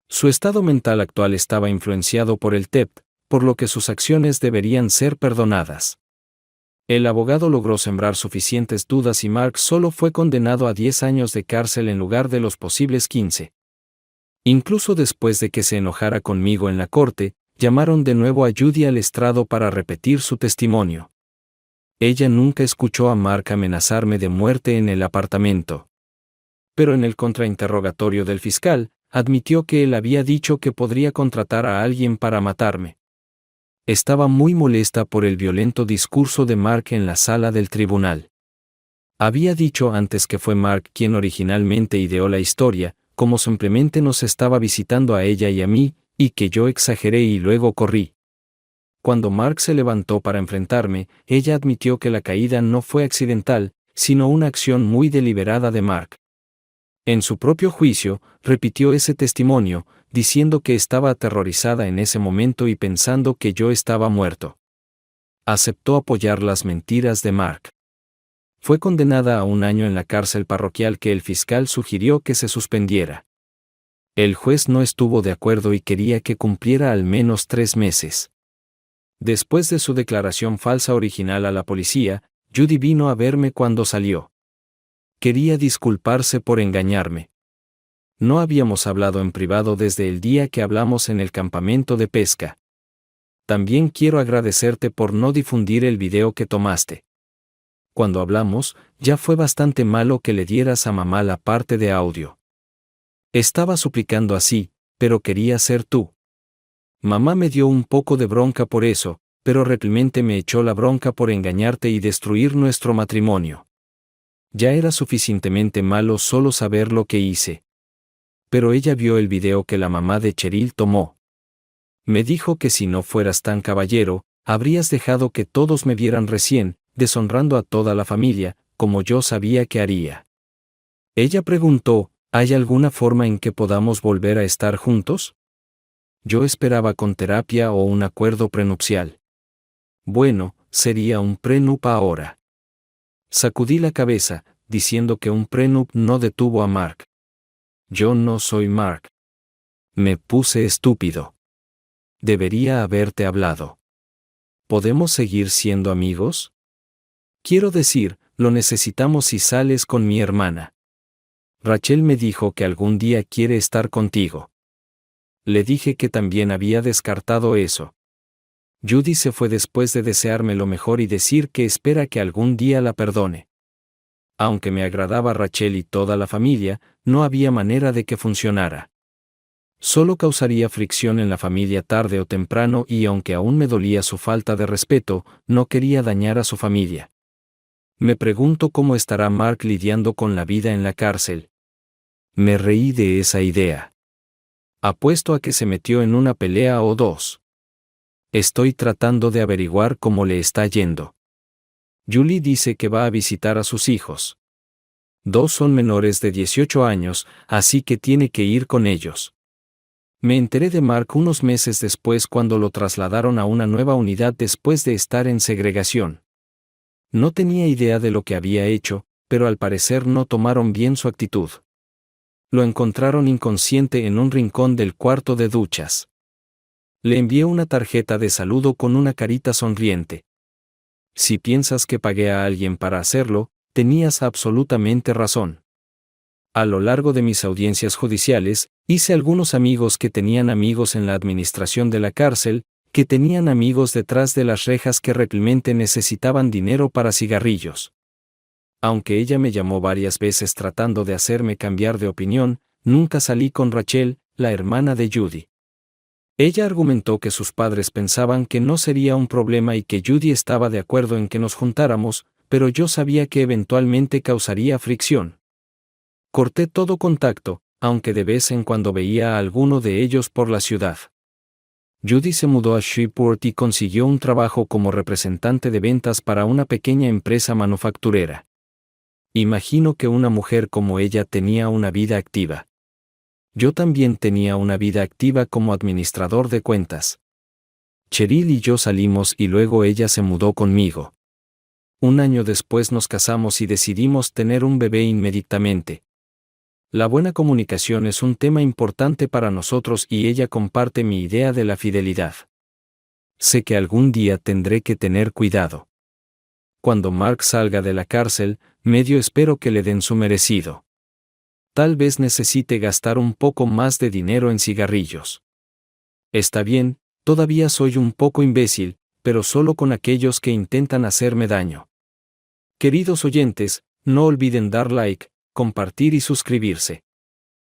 Su estado mental actual estaba influenciado por el TEP, por lo que sus acciones deberían ser perdonadas. El abogado logró sembrar suficientes dudas y Mark solo fue condenado a 10 años de cárcel en lugar de los posibles 15. Incluso después de que se enojara conmigo en la corte, llamaron de nuevo a Judy al estrado para repetir su testimonio. Ella nunca escuchó a Mark amenazarme de muerte en el apartamento. Pero en el contrainterrogatorio del fiscal, admitió que él había dicho que podría contratar a alguien para matarme. Estaba muy molesta por el violento discurso de Mark en la sala del tribunal. Había dicho antes que fue Mark quien originalmente ideó la historia, como simplemente nos estaba visitando a ella y a mí, y que yo exageré y luego corrí. Cuando Mark se levantó para enfrentarme, ella admitió que la caída no fue accidental, sino una acción muy deliberada de Mark. En su propio juicio, repitió ese testimonio, diciendo que estaba aterrorizada en ese momento y pensando que yo estaba muerto. Aceptó apoyar las mentiras de Mark. Fue condenada a 1 año en la cárcel parroquial que el fiscal sugirió que se suspendiera. El juez no estuvo de acuerdo y quería que cumpliera al menos 3 meses. Después de su declaración falsa original a la policía, Judy vino a verme cuando salió. Quería disculparse por engañarme. No habíamos hablado en privado desde el día que hablamos en el campamento de pesca. También quiero agradecerte por no difundir el video que tomaste. Cuando hablamos, ya fue bastante malo que le dieras a mamá la parte de audio. Estaba suplicando así, pero quería ser tú. Mamá me dio un poco de bronca por eso, pero realmente me echó la bronca por engañarte y destruir nuestro matrimonio. Ya era suficientemente malo solo saber lo que hice. Pero ella vio el video que la mamá de Cheryl tomó. Me dijo que si no fueras tan caballero, habrías dejado que todos me vieran recién, deshonrando a toda la familia, como yo sabía que haría. Ella preguntó, ¿Hay alguna forma en que podamos volver a estar juntos? Yo esperaba con terapia o un acuerdo prenupcial. Bueno, sería un prenup ahora. Sacudí la cabeza, diciendo que un prenup no detuvo a Mark. Yo no soy Mark. Me puse estúpido. Debería haberte hablado. ¿Podemos seguir siendo amigos? Quiero decir, lo necesitamos si sales con mi hermana. Rachel me dijo que algún día quiere estar contigo. Le dije que también había descartado eso. Judy se fue después de desearme lo mejor y decir que espera que algún día la perdone. Aunque me agradaba Rachel y toda la familia, no había manera de que funcionara. Solo causaría fricción en la familia tarde o temprano y aunque aún me dolía su falta de respeto, no quería dañar a su familia. Me pregunto cómo estará Mark lidiando con la vida en la cárcel. Me reí de esa idea. Apuesto a que se metió en una pelea o dos. Estoy tratando de averiguar cómo le está yendo. Julie dice que va a visitar a sus hijos. 2 son menores de 18 años, así que tiene que ir con ellos. Me enteré de Mark unos meses después cuando lo trasladaron a una nueva unidad después de estar en segregación. No tenía idea de lo que había hecho, pero al parecer no tomaron bien su actitud. Lo encontraron inconsciente en un rincón del cuarto de duchas. Le envié una tarjeta de saludo con una carita sonriente. Si piensas que pagué a alguien para hacerlo, tenías absolutamente razón. A lo largo de mis audiencias judiciales, hice algunos amigos que tenían amigos en la administración de la cárcel, que tenían amigos detrás de las rejas que realmente necesitaban dinero para cigarrillos. Aunque ella me llamó varias veces tratando de hacerme cambiar de opinión, nunca salí con Rachel, la hermana de Judy. Ella argumentó que sus padres pensaban que no sería un problema y que Judy estaba de acuerdo en que nos juntáramos, pero yo sabía que eventualmente causaría fricción. Corté todo contacto, aunque de vez en cuando veía a alguno de ellos por la ciudad. Judy se mudó a Shreveport y consiguió un trabajo como representante de ventas para una pequeña empresa manufacturera. Imagino que una mujer como ella tenía una vida activa. Yo también tenía una vida activa como administrador de cuentas. Cheryl y yo salimos y luego ella se mudó conmigo. Un año después nos casamos y decidimos tener un bebé inmediatamente. La buena comunicación es un tema importante para nosotros y ella comparte mi idea de la fidelidad. Sé que algún día tendré que tener cuidado. Cuando Mark salga de la cárcel, medio espero que le den su merecido. Tal vez necesite gastar un poco más de dinero en cigarrillos. Está bien, todavía soy un poco imbécil, pero solo con aquellos que intentan hacerme daño. Queridos oyentes, no olviden dar like, compartir y suscribirse.